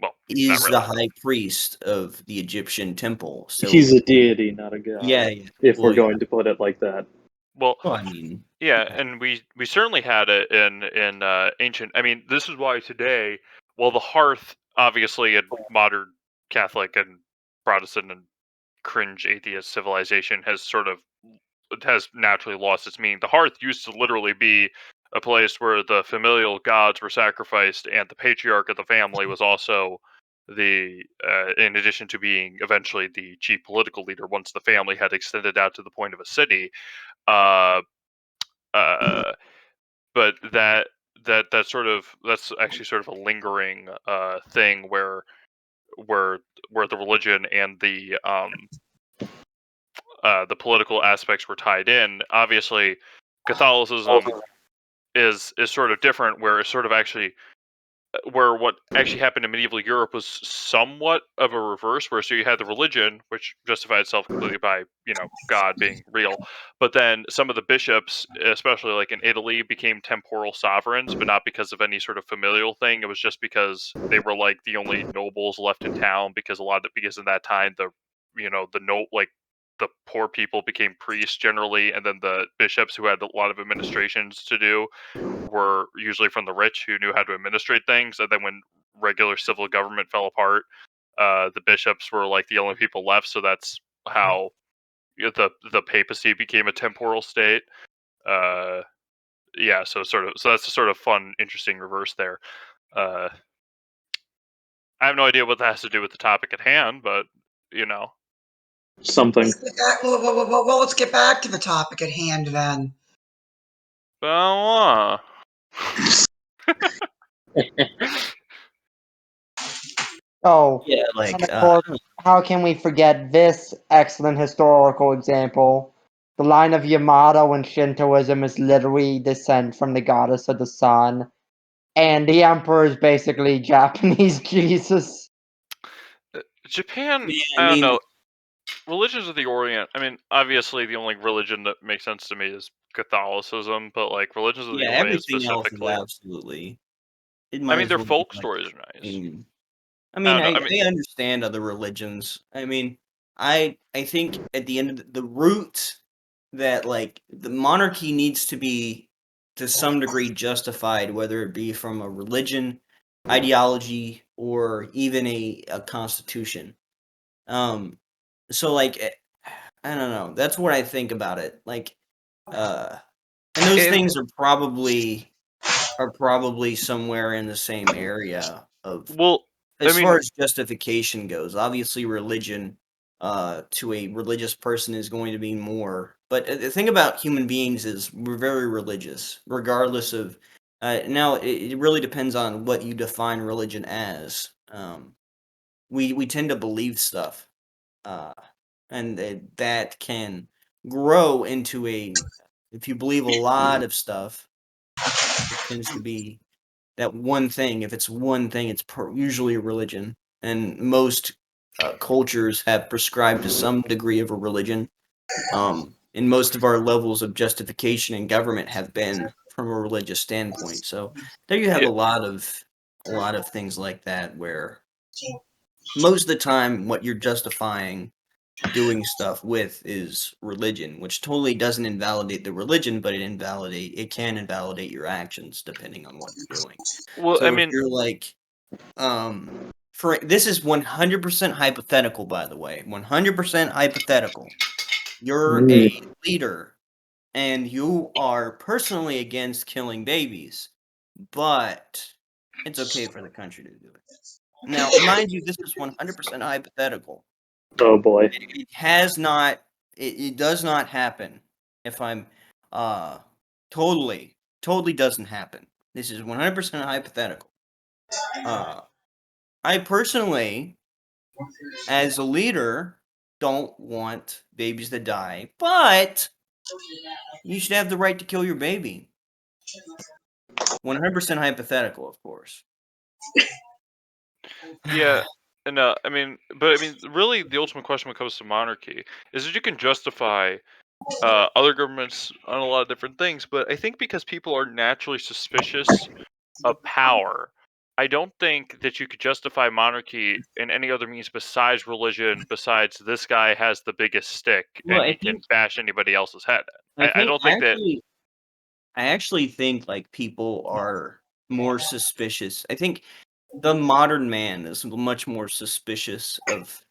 well, not is the really. high priest of the Egyptian temple. So He's a deity, not a yeah, god, yeah. if we're Well, yeah. going to put it like that. Well, Well, I mean, yeah, yeah. and we certainly had it in ancient. I mean, this is why today, well, the hearth obviously in modern Catholic and Protestant and cringe atheist civilization has sort of it has naturally lost its meaning. The hearth used to literally be a place where the familial gods were sacrificed, and the patriarch of the family was also in addition to being eventually the chief political leader once the family had extended out to the point of a city. Uh, uh, but that's actually sort of a lingering thing where where the religion and the political aspects were tied in. Obviously, Catholicism is sort of different, where it's sort of actually where what actually happened in medieval Europe was somewhat of a reverse, where so you had the religion, which justified itself completely by God being real, but then some of the bishops, especially like in Italy, became temporal sovereigns, but not because of any sort of familial thing. It was just because they were like the only nobles left in town, because in that time the no like the poor people became priests generally, and then the bishops who had a lot of administrations to do were usually from the rich who knew how to administrate things. And then when regular civil government fell apart, the bishops were like the only people left. So that's how the papacy became a temporal state. Uh, yeah, so that's a sort of fun, interesting reverse there. Uh, I have no idea what that has to do with the topic at hand, but you know, Something. Well, let's get back to the topic at hand then. well, Oh, Yeah, and like of course, how can we forget this excellent historical example? The line of Yamato in Shintoism is literally descent from the goddess of the sun, and the emperor is basically Japanese Jesus. Japan. yeah, I I don't mean, know. Religions of the Orient. I mean, obviously, the only religion that makes sense to me is Catholicism, but like religions of the yeah, Orient everything else is specifically. absolutely. It I might mean, as their well be folk like stories are nice. I I mean, don't know. I I mean, I understand other religions. I mean, I think at the end of the root that like the monarchy needs to be to some degree justified, whether it be from a religion, ideology, or even a constitution. Um, so like I don't know. That's what I think about it. Like, uh, and those And things are probably somewhere in the same area of well, I as mean, far as justification goes. Obviously, religion to a religious person is going to be more. But the thing about human beings is we're very religious, regardless of. Now, it really depends on what you define religion as. We tend to believe stuff, uh, and that can grow into a. If you believe a lot of stuff, it tends to be that one thing. If it's one thing, it's usually a religion, and most cultures have prescribed to some degree of a religion. And most of our levels of justification in government have been from a religious standpoint. So there you have yeah, a lot of things like that where most of the time what you're justifying doing stuff with is religion, which totally doesn't invalidate the religion, but it can invalidate your actions depending on what you're doing. well, I So if mean, you're like, for this is 100% hypothetical, by the way, 100% hypothetical. You're a Mm. leader and you are personally against killing babies, but it's okay for the country to do it. Now, mind you, this is 100% hypothetical. Oh boy. It has not it does not happen if I'm uh totally doesn't happen. This is 100% hypothetical. Uh I personally as a leader don't want babies to die, but you should have the right to kill your baby. 100% hypothetical, of course. yeah, and I mean, but I mean, really, the ultimate question when it comes to monarchy is that you can justify other governments on a lot of different things, but I think because people are naturally suspicious of power, I don't think that you could justify monarchy in any other means besides religion, besides this guy has the biggest stick Well, and he can bash anybody else's head in. I I think don't think that. I actually think like people are more suspicious. I think the modern man is much more suspicious of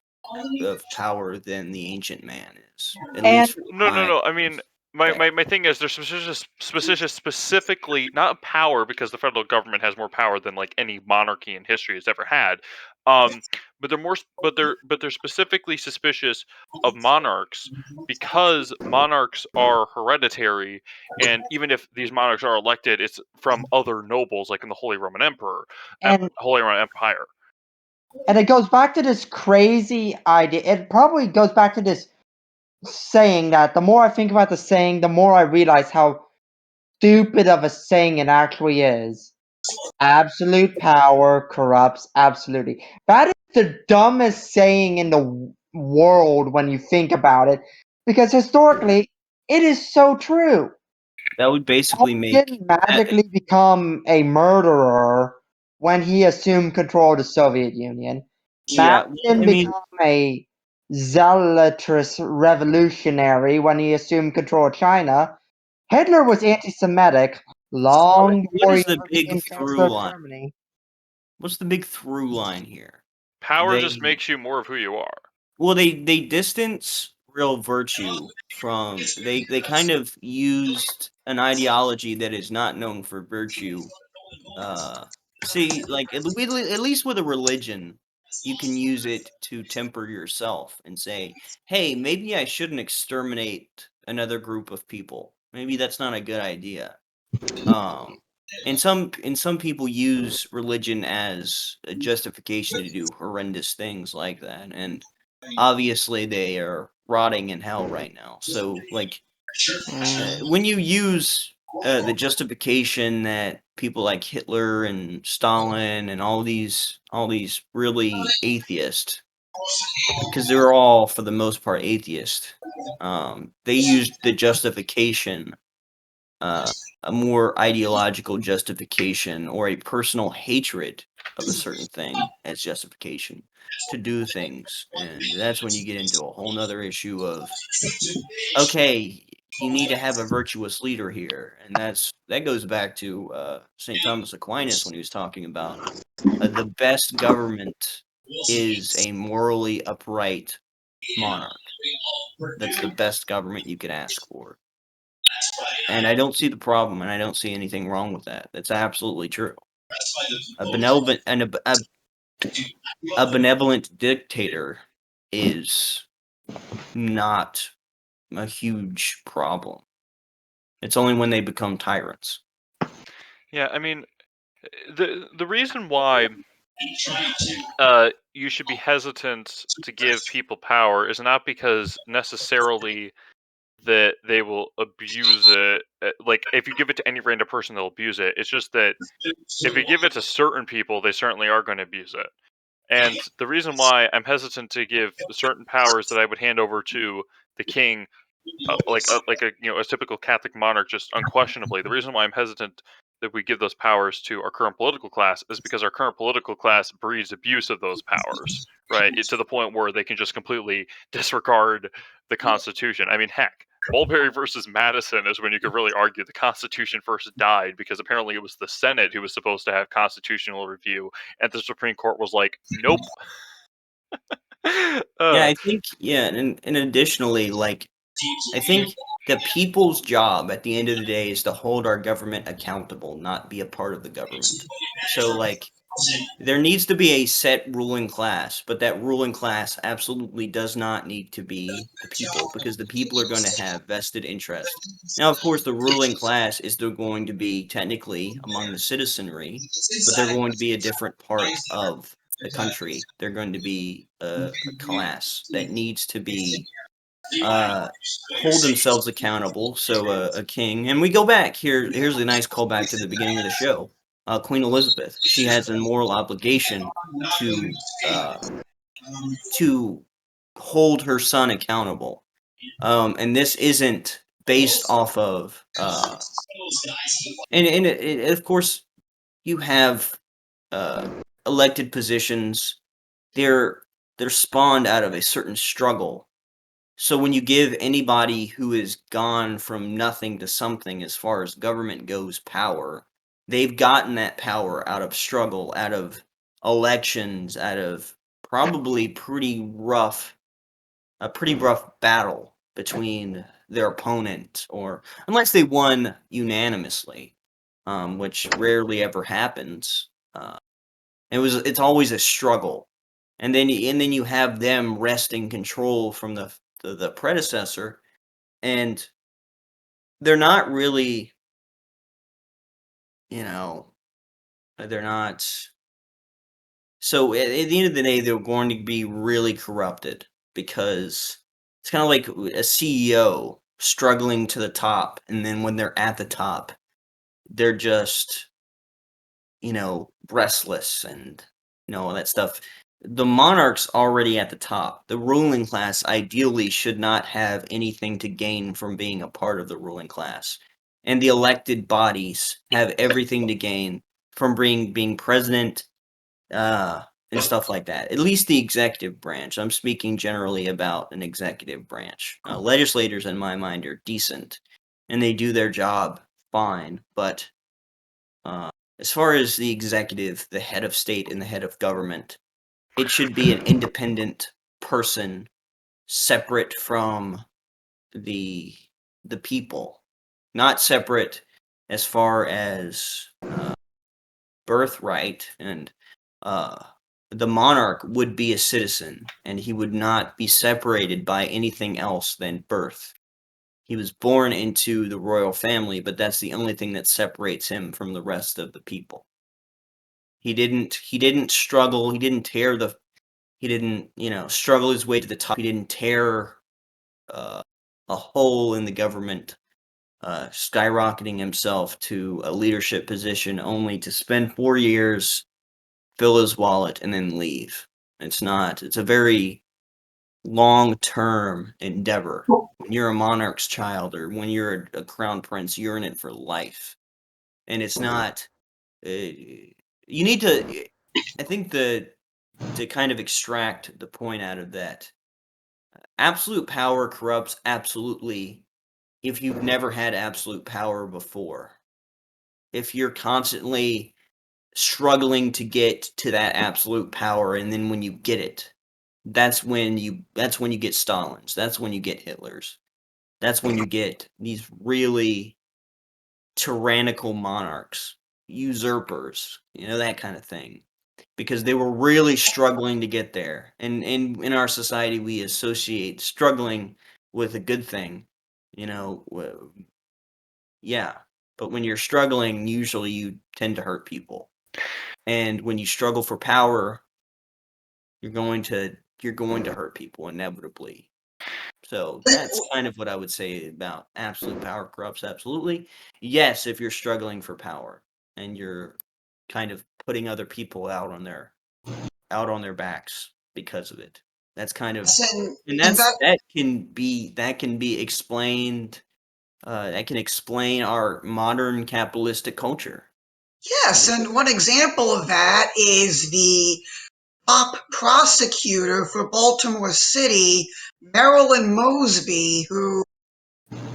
power than the ancient man is, at And least from No, no, my no. I mean, my, day. my, my thing is they're suspicious specifically not of power because the federal government has more power than like any monarchy in history has ever had. But they're specifically suspicious of monarchs because monarchs are hereditary, and even if these monarchs are elected, it's from other nobles, like in the and Holy Roman Empire. and it goes back to this crazy idea. It probably goes back to this saying that the more I think about the saying, the more I realize how stupid of a saying it actually is. Absolute power corrupts absolutely. That is the dumbest saying in the world when you think about it, because historically, it is so true. That would basically Stalin make didn't that magically become a murderer when he assumed control of the Soviet Union. Mao yeah, well, didn't I mean, become a zealotous revolutionary when he assumed control of China. Hitler was anti-Semitic long what before he is the ever big became through Chancellor of line? Germany. What's the big through line here? Power just They makes you more of who you are. Well, they distance real virtue from they kind of used an ideology that is not known for virtue. Uh, see, like at least with a religion, you can use it to temper yourself and say, "Hey, maybe I shouldn't exterminate another group of people. Maybe that's not a good idea." Um, and some people use religion as a justification to do horrendous things like that, and obviously they are rotting in hell right now. So, like, when you use the justification that people like Hitler and Stalin and all these really atheist, because they're all for the most part atheist, they used the justification uh, a more ideological justification or a personal hatred of a certain thing as justification to do things. And that's when you get into a whole nother issue of, okay, you need to have a virtuous leader here, and that goes back to St. Thomas Aquinas when he was talking about the best government is a morally upright monarch. That's the best government you could ask for. And I don't see the problem, and I don't see anything wrong with that. That's absolutely true. A benevolent dictator is not a huge problem. It's only when they become tyrants. Yeah, I mean, the reason why you should be hesitant to give people power is not because necessarily that they will abuse it. Like, if you give it to any random person, they'll abuse it. It's just that if you give it to certain people, they certainly are going to abuse it. And the reason why I'm hesitant to give certain powers that I would hand over to the king, like a a typical Catholic monarch, just unquestionably, the reason why I'm hesitant that we give those powers to our current political class is because our current political class breeds abuse of those powers, right? To the point where they can just completely disregard the Constitution. I mean, heck, Mulberry versus Madison is when you could really argue the Constitution first died, because apparently it was the Senate who was supposed to have constitutional review, and the Supreme Court was like, nope. Yeah, uh, I think and additionally, like, I think the people's job at the end of the day is to hold our government accountable, not be a part of the government. So, like, there needs to be a set ruling class, but that ruling class absolutely does not need to be the people, because the people are going to have vested interest. Now, of course, the ruling class is still going to be technically among the citizenry, but they're going to be a different part of the country. They're going to be a class that needs to be hold themselves accountable. So a king, and we go back here. Here's a nice callback to the beginning of the show. Queen Elizabeth, she has a moral obligation to uh, to hold her son accountable. And this isn't based off of of course you have uh, elected positions. They're they're spawned out of a certain struggle. So when you give anybody who has gone from nothing to something as far as government goes power, they've gotten that power out of struggle, out of elections, out of probably a pretty rough battle between their opponent, or unless they won unanimously, which rarely ever happens. It's always a struggle, and then you have them wresting control from the predecessor, and they're not really, you know, they're not. So at the end of the day, they're going to be really corrupted, because it's kind of like a CEO struggling to the top, and then when they're at the top, they're just restless and all that stuff. The monarch's already at the top. The ruling class ideally should not have anything to gain from being a part of the ruling class. And the elected bodies have everything to gain from being president and stuff like that. At least the executive branch. I'm speaking generally about an executive branch. Legislators, in my mind, are decent, and they do their job fine, but uh, as far as the executive, the head of state and the head of government, it should be an independent person, separate from the the people, not separate as far as birthright. And uh, the monarch would be a citizen, and he would not be separated by anything else than birth. He was born into the royal family, but that's the only thing that separates him from the rest of the people. He didn't struggle, he didn't, struggle his way to the top. He didn't tear uh, a hole in the government, skyrocketing himself to a leadership position only to spend 4 years, fill his wallet, and then leave. It's a very long-term endeavor. When you're a monarch's child, or when you're a crown prince, you're in it for life. And it's not, you need to, I think to kind of extract the point out of that, absolute power corrupts absolutely if you've never had absolute power before. If you're constantly struggling to get to that absolute power, and then when you get it, that's when you get Stalins, that's when you get Hitlers. That's when you get these really tyrannical monarchs, usurpers, that kind of thing. Because they were really struggling to get there. And in our society, we associate struggling with a good thing, yeah. But when you're struggling, usually you tend to hurt people. And when you struggle for power, you're going to hurt people inevitably. So that's kind of what I would say about absolute power corrupts absolutely. Yes, if you're struggling for power and you're kind of putting other people out on their backs because of it. That's kind of and that can be explained that can explain our modern capitalistic culture. Yes, and one example of that is the top prosecutor for Baltimore City, Marilyn Mosby, who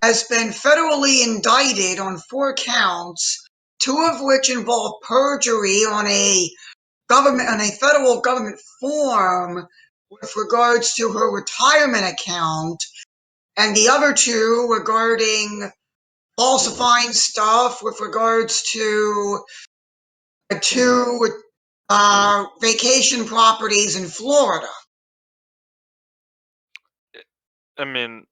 has been federally indicted on 4 counts, 2 of which involve perjury on a federal government form with regards to her retirement account, and the other 2 regarding falsifying stuff with regards to 2 vacation properties in Florida. I mean,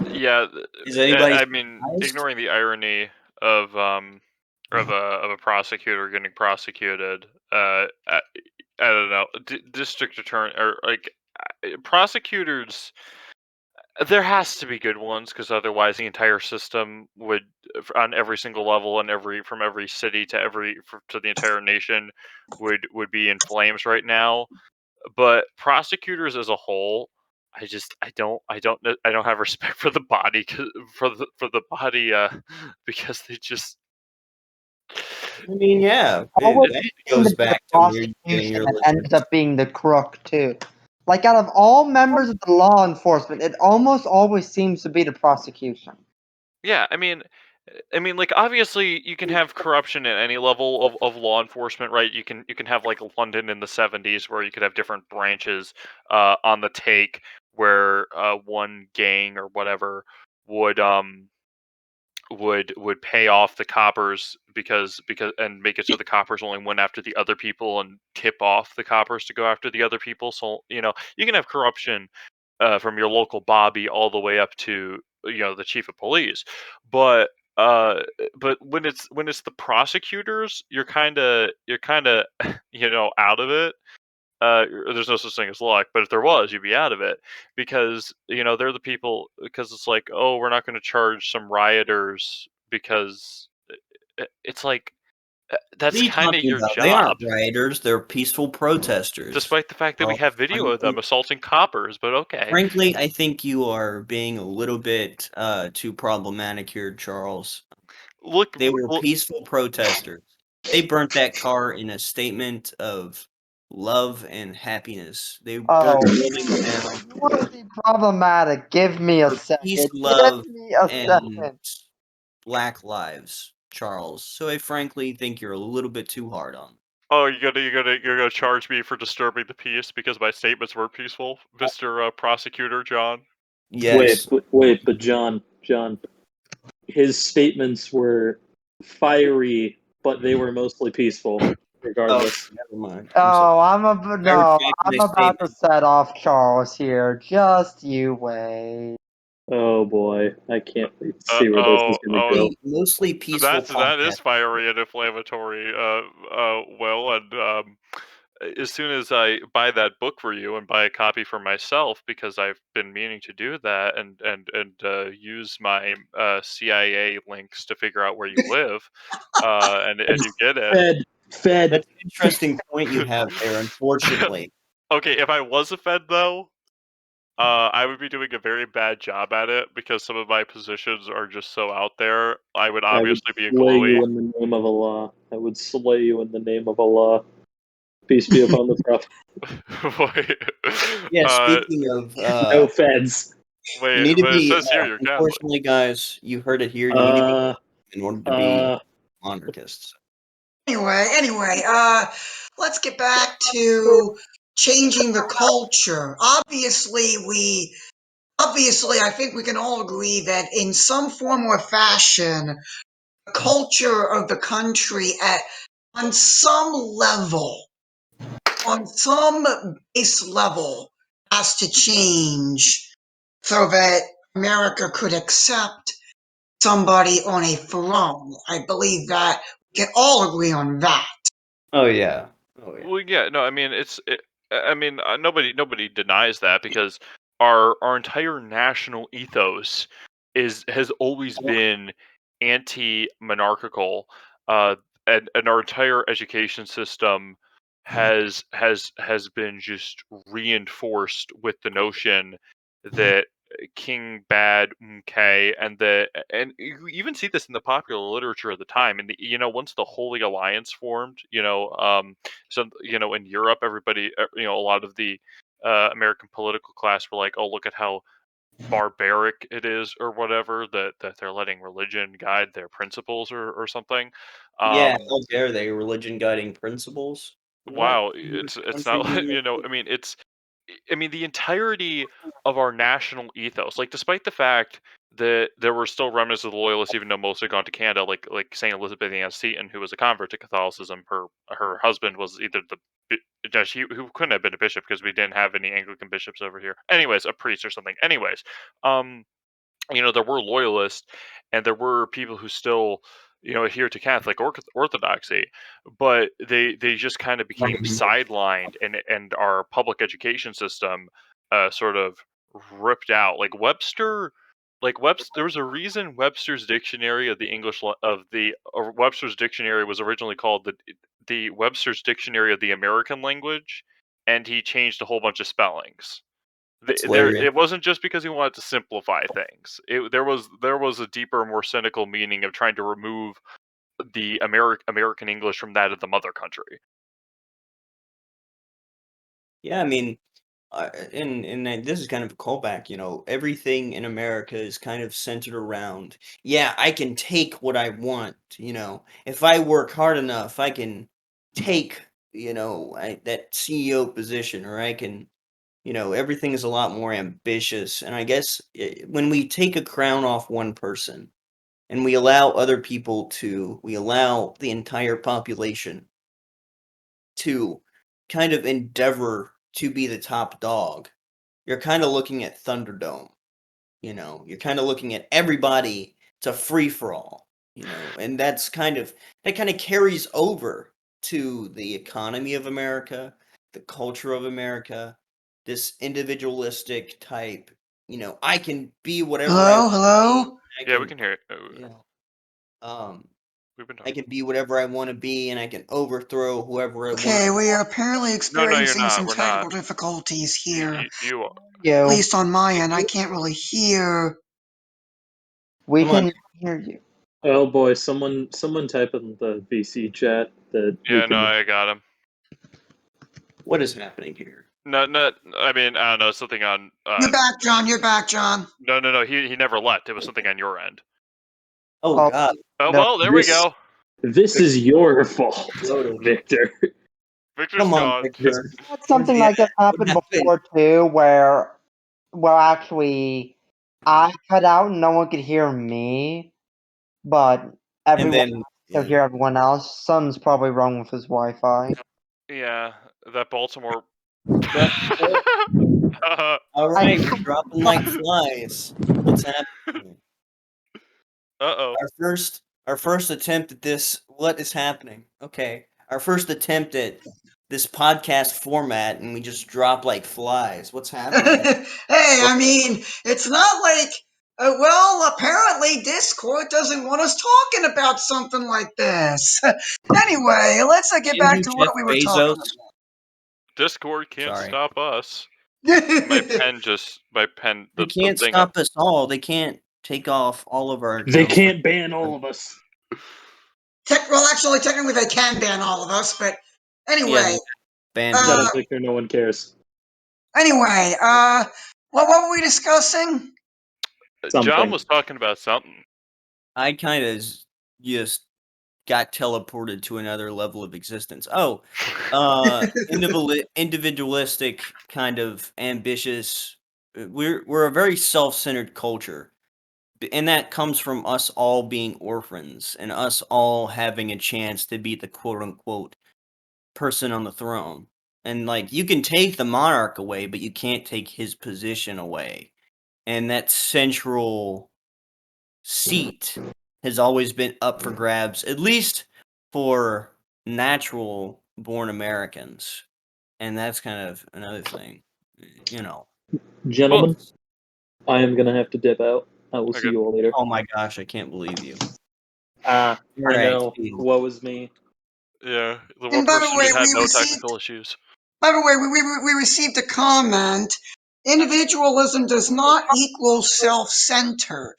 yeah. Is anybody I mean, surprised? ignoring the irony of a prosecutor getting prosecuted. I don't know. District attorney or like prosecutors. There has to be good ones because otherwise the entire system would, on every single level and from every city to to the entire nation, would be in flames right now. But prosecutors as a whole, I don't have respect for the body because they just. I mean, yeah, Always that seemed goes to be the back to where you're getting prosecution your that ended religion. up being the crook too. Like out of all members of the law enforcement, it almost always seems to be the prosecution. Yeah, like obviously you can have corruption at any level of law enforcement, right? You can have like London in the 70s where you could have different branches on the take where one gang or whatever would would pay off the coppers because and make it so the coppers only went after the other people and tip off the coppers to go after the other people. So you can have corruption from your local bobby all the way up to the chief of police, but uh but when it's the prosecutors, you're kind of out of it. There's no such thing as luck, but if there was, you'd be out of it because they're the people. Because it's like, oh, we're not going to charge some rioters because it's like What are that's you kind of talking your about? They aren't job, rioters, they're peaceful protesters. despite the fact that we Well, have video of them assaulting coppers. But okay, frankly, I think you are being a little bit too problematic here, Charles. look, They were peaceful protesters. They burnt that car in a statement of love and happiness. They Oh, burned the buildings down you want to be problematic? Give me a for peace, second. love, Give me a and second. black lives, Charles. So I frankly think you're a little bit too hard on them. oh, you're gonna charge me for disturbing the peace because my statements were peaceful, Mister Prosecutor John. Yes. But John, his statements were fiery, but they were mostly peaceful, Oh, regardless. never mind. I'm sorry. Oh, I retract I'm my about to statement. set off Charles here. Just you wait. Oh boy, I can't wait to see where this is going to go. Mostly peaceful That podcast. is fiery and inflammatory. Well, and as soon as I buy that book for you and buy a copy for myself, because I've been meaning to do that and use my CIA links to figure out where you live, and you get it. Fed. That's an interesting point you have there, unfortunately. Okay, if I was a Fed though, I would be doing a very bad job at it because some of my positions are just so out there. I would I would obviously be a slay glowy. you in the name of Allah. I would slay you in the name of Allah. Peace be upon the Prophet. Wait, Yeah, speaking of No feds. You need to but it be. says here you're Catholic. Unfortunately, guys, you heard it here. You need to be in order to be monarchists. Anyway, let's get back to changing the culture. Obviously, I think we can all agree that in some form or fashion, the culture of the country on some level, on some base level, has to change so that America could accept somebody on a throne. I believe that we can all agree on that. Oh yeah. Oh yeah. Well, yeah, no, I mean nobody denies that because our entire national ethos has always been anti-monarchical, uh, and our entire education system has been just reinforced with the notion that king bad okay, and you even see this in the popular literature of the time. And once the Holy Alliance formed, so in Europe, everybody, a lot of the American political class were like, "Oh, look at how barbaric it is," or whatever, that they're letting religion guide their principles, or something. Yeah. Um, How dare they? Religion guiding principles. What? wow, In which it's country not do like, you? the entirety of our national ethos, like despite the fact that there were still remnants of the loyalists, even though most had gone to Canada, like Saint Elizabeth Ann Seton, who was a convert to Catholicism. Her husband was either judge, who couldn't have been a bishop because we didn't have any Anglican bishops over here. Anyways, a priest or something. Anyways, um, there were loyalists, and there were people who still, adhere to Catholic orthodoxy, but they just kind of became sidelined, and our public education system sort of ripped out. Webster, there was a reason Webster's dictionary of the English of the or Webster's dictionary was originally called the Webster's dictionary of the American language, and he changed a whole bunch of spellings. That's hilarious. It wasn't just because he wanted to simplify things. There was a deeper, more cynical meaning of trying to remove the American English from that of the mother country. Yeah, I mean, and this is kind of a callback. Everything in America is kind of centered around. Yeah, I can take what I want. If I work hard enough, I can take. That CEO position, or I can. Everything is a lot more ambitious, and I guess when we take a crown off one person and we allow other people we allow the entire population to kind of endeavor to be the top dog, you're kind of looking at Thunderdome. You're kind of looking at everybody. It's a free for all. And that kind of carries over to the economy of America, the culture of America, this individualistic type. I can be whatever I want Hello, to be. hello. I Yeah, we can, can hear it. you know, um, We've been I talking. can be whatever I want to be, and I can overthrow whoever I want. Okay, we are apparently No, you're experiencing not. some We're technical not. difficulties here. You At You, least on my end, I can't really hear. we Come on. can hear you. Oh boy, someone type in the VC chat that we Yeah, no, can. I got him. What is happening here? No, no. I mean, I don't know. Something on. You're back, John. You're back, John. No. He never left. It was something on your end. Oh Oh, God, Oh no, well, there we This go. this is your fault, loaded. Victor. Victor's Come on, gone. This Victor. Where's something the like that what happened happened? before too, where, well, actually, I cut out and no one could hear me, but And everyone then could hear everyone else. Something's probably wrong with his Wi-Fi. Yeah, that Baltimore. But all I, right, we're dropping like flies. What's happening? Uh-oh. Our first attempt at this. What is happening? Okay, our first attempt at this podcast format, and we just drop like flies. What's happening? Hey, I mean, it's not like. Well, apparently Discord doesn't want us talking about something like this. Anyway, let's get back You, to what Jeff we were talking Bezos. Discord can't Sorry, stop us. My about. pen just they the can't thing up. stop us all. They can't take off all of our They accounts. can't ban all of us. Well, actually, technically, they can ban all of us, but Yeah, anyway. they banned Shut me. up, Victor. No one cares. Anyway, what were we discussing? John something. was talking about something. I kind of just got teleported to another level of existence. Oh, individualistic, kind of ambitious. We're a very self-centered culture, and that comes from us all being orphans and us all having a chance to be the quote unquote person on the throne. And like you can take the monarch away, but you can't take his position away. And that central seat has always been up for grabs, at least for natural born Americans. And that's kind of another thing, you know. Well, Gentlemen, I am gonna have to dip out. I will see okay. you all later. Oh my gosh, I can't believe you. I Right. know. Woe is me. Yeah, the one And by the person way, who had no technical issues. we received a comment. Individualism does not equal self-centered.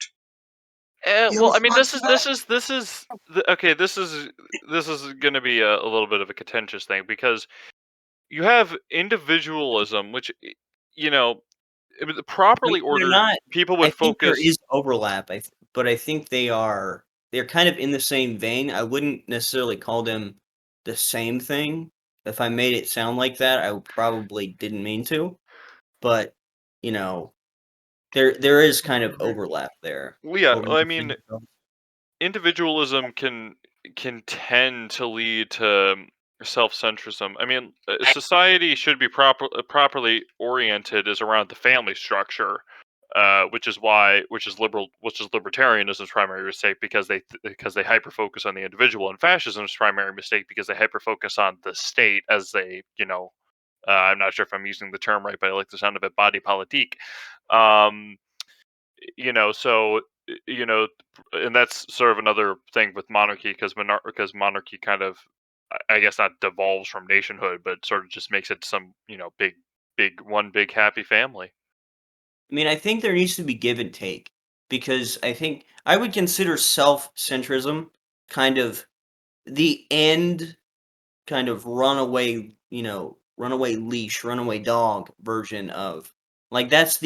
You Well, I mean, response to that? okay. This is going to be a little bit of a contentious thing because you have individualism, which you know, properly They're ordered, not. people I would think there focus. is overlap. But I think they're kind of in the same vein. I wouldn't necessarily call them the same thing. If I made it sound like that, I probably didn't mean to. But you know, there is kind of overlap there. Well, yeah, What were I you mean, saying, Phil? individualism can tend to lead to self-centrism. I mean, society should be properly oriented as around the family structure, which is libertarianism's primary mistake because they hyper focus on the individual, and fascism's primary mistake because they hyper focus on the state as they I'm not sure if I'm using the term right, but I like the sound of it, body politique. Um, so you know and that's sort of another thing with monarchy because monarchy kind of I guess not devolves from nationhood but sort of just makes it some big happy family. I mean, I think there needs to be give and take because I think I would consider self-centrism kind of the end kind of runaway, runaway leash, runaway dog version of like that's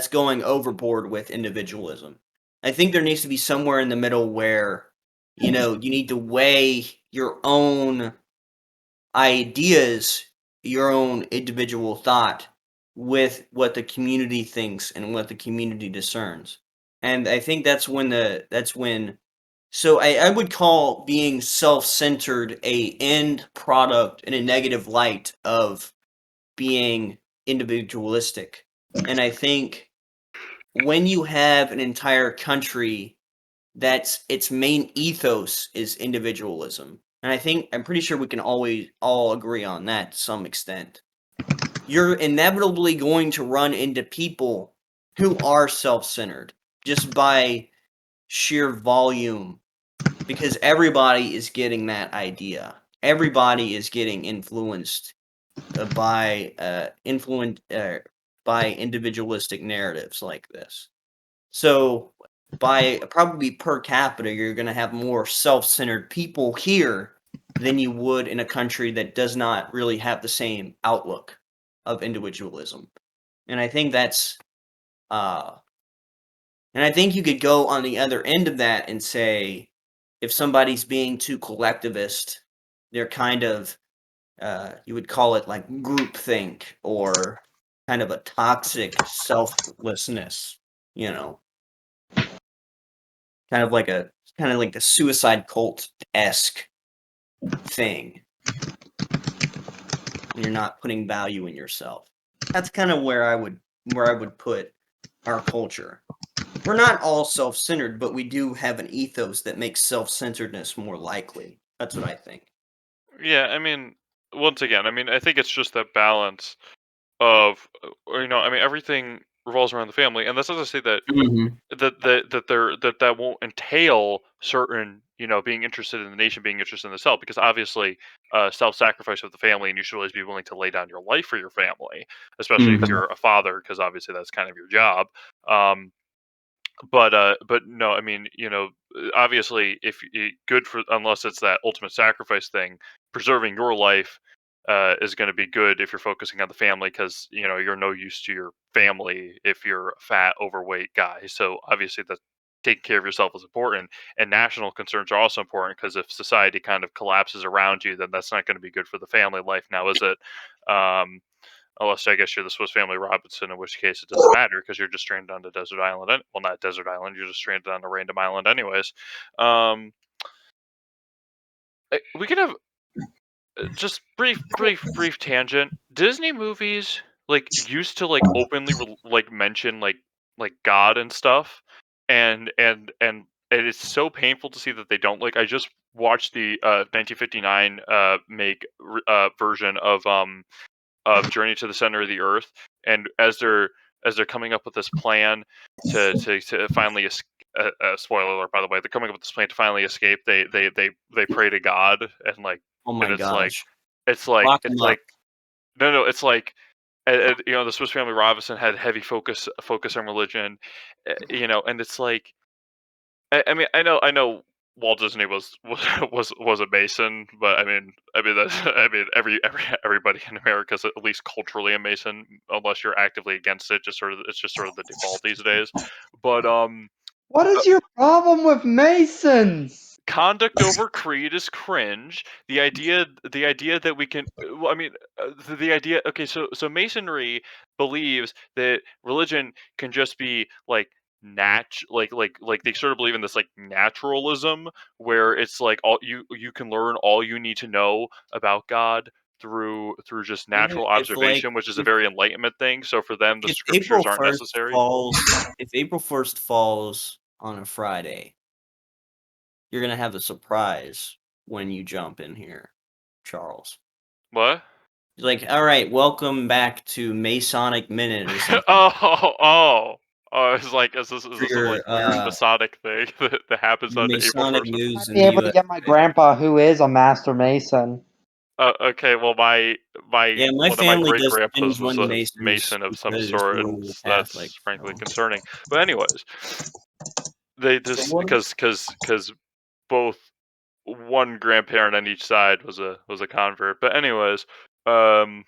going overboard with individualism. I think there needs to be somewhere in the middle where, you need to weigh your own ideas, your own individual thought with what the community thinks and what the community discerns. And I think that's when so I would call being self-centered a end product in a negative light of being individualistic. And I think when you have an entire country that's its main ethos is individualism, and I'm pretty sure we can always all agree on that to some extent. You're inevitably going to run into people who are self-centered just by sheer volume because everybody is getting that idea. Everybody is getting influenced by individualistic narratives like this. So, by probably per capita, you're going to have more self-centered people here than you would in a country that does not really have the same outlook of individualism. And I think that's uh, and I think you could go on the other end of that and say, if somebody's being too collectivist, they're kind of, you would call it like groupthink or kind of a toxic selflessness, you know, kind of like the suicide cult esque thing. When you're not putting value in yourself. That's kind of where I would put our culture. We're not all self-centered, but we do have an ethos that makes self-centeredness more likely. That's what I think. Yeah, I mean, once again, I mean, I think it's just that balance of I mean, everything revolves around the family, and that's not to say that Mhm. that won't entail certain being interested in the nation, being interested in the self, because obviously self-sacrifice of the family, and you should always be willing to lay down your life for your family, especially if Mhm. you're a father, because obviously that's kind of your job. um but no, I mean, obviously, if good for, unless it's that ultimate sacrifice thing, preserving your life is going to be good if you're focusing on the family, because you're no use to your family if you're a fat, overweight guy. So obviously, that taking care of yourself is important, and national concerns are also important, because if society kind of collapses around you, then that's not going to be good for the family life, now is it? Unless I guess you're the Swiss Family Robinson, in which case it doesn't matter because you're just stranded on a desert island. Well, not desert island, you're just stranded on a random island, anyways. We could have just brief tangent. Disney movies used to openly mention God and stuff, and it is so painful to see that they don't. I just watched the 1959 version of Journey to the Center of the Earth, and as they're coming up with this plan to finally spoiler alert, by the way, they're coming up with this plan to finally escape. They pray to God, and Oh my and it's like gosh. it's like Lock it's him up. like no, it's like the Swiss Family Robinson had heavy focus on religion, and it's like I mean, I know Walt Disney was a Mason, but I mean that's I mean everybody in America is at least culturally a Mason, unless you're actively against it. It's just sort of the default these days. But What is your problem with Masons? conduct over creed is cringe. The idea that we can, well, the idea. Okay, so Masonry believes that religion can just be they sort of believe in this naturalism, where it's all you can learn all you need to know about God through just Even natural if observation, which is a very enlightenment thing. So for them, the if scriptures aren't necessary. April 1st falls on a Friday, you're gonna have a surprise when you jump in here, Charles. What? He's like, all right, welcome back to Masonic Minute or something. It's like, is For this a your weird Masonic thing that happens on April Masonic 1st? news I'd in be the able to get my USA. grandpa, who is a master Mason. Okay, well, my Yeah, my one of my family great didn't grandpas was join the a Masons Mason of some because sort, we and were Catholic. that's frankly So. concerning. But anyways, they So just what? because both one grandparent on each side was a convert. But anyways, um,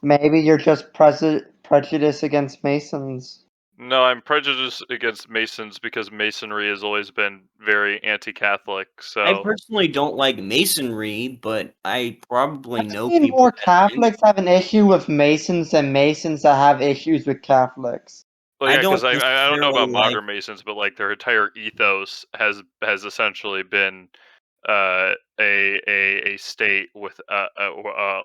Maybe you're just prejudiced against Masons. no, I'm prejudiced against Masons because Masonry has always been very anti-Catholic. I So, personally don't like Masonry, but I probably I've know seen people more that are in. Catholics have an issue with Masons than Masons that have issues with Catholics. well, I yeah, because don't I don't know necessarily about like. modern Masons, but their entire ethos has essentially been a state with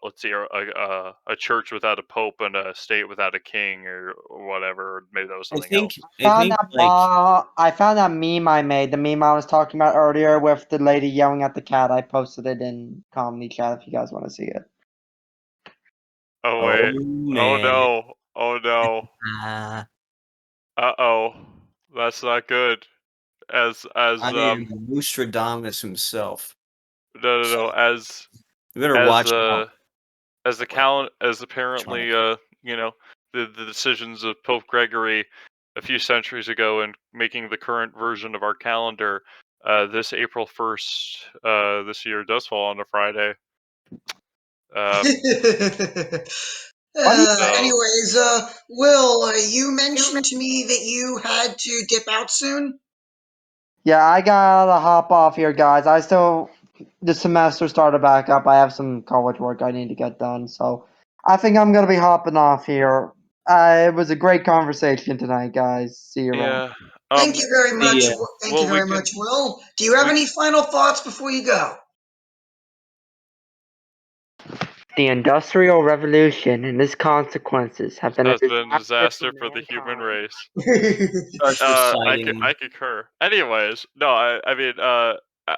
let's see, a church without a pope and a state without a king, or whatever. Maybe that was I something think. else. I think like. I found that meme I made, the meme I was talking about earlier with the lady yelling at the cat. I posted it in comedy chat if you guys want to see it. Oh Oh wait. Oh man. no. Oh no. Uh, Uh-oh. That's not good. I As am Nostradamus himself. no, You better as watch out. the as the as apparently Charles. the decisions of Pope Gregory a few centuries ago in making the current version of our calendar, this April 1st this year does fall on a Friday. What do you So Anyways, Will, you mentioned to me that you had to dip out soon. Yeah, I gotta hop off here, guys. The semester started back up. I have some college work I need to get done, so I think I'm gonna be hopping off here. It was a great conversation tonight, guys. See you around. yeah. Thank you very much. See ya. Thank you Well, we very much, can Will. Do you have we any final thoughts before you go? The Industrial Revolution and its consequences have been a has been a disaster for disaster for the human mankind. race. Starts reciting. I concur. Anyways, no,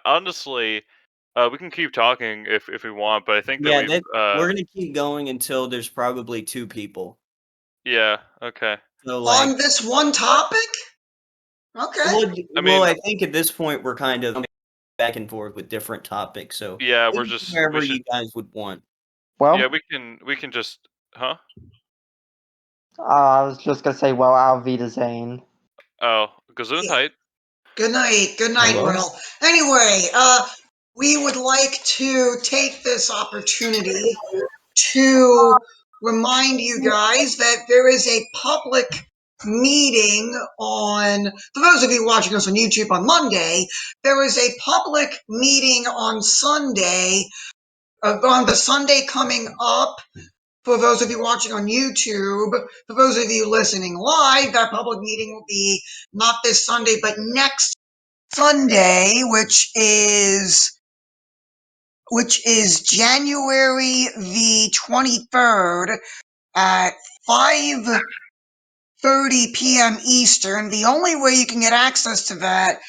honestly, we can keep talking if we want, but I think that Yeah, we've we're gonna keep going until there's probably 2 people. yeah, okay. So On like, this one topic? Okay. I well, mean, I think at this point we're kind of back and forth with different topics. So yeah, we can go wherever you guys would want. yeah, Well, we can just huh? I was just gonna say, well, Auf Wiedersehen. Oh, Yeah. Gesundheit. Good night. Good night, Hello. Will. Anyway, we would like to take this opportunity to remind you guys that there is a public meeting on, for those of you watching us on YouTube on Monday, there is a public meeting on Sunday, on the Sunday coming up. For those of you watching on YouTube, for those of you listening live, that public meeting will be not this Sunday, but next Sunday, which is January the 23rd at 5:30 p.m. Eastern. The only way you can get access to that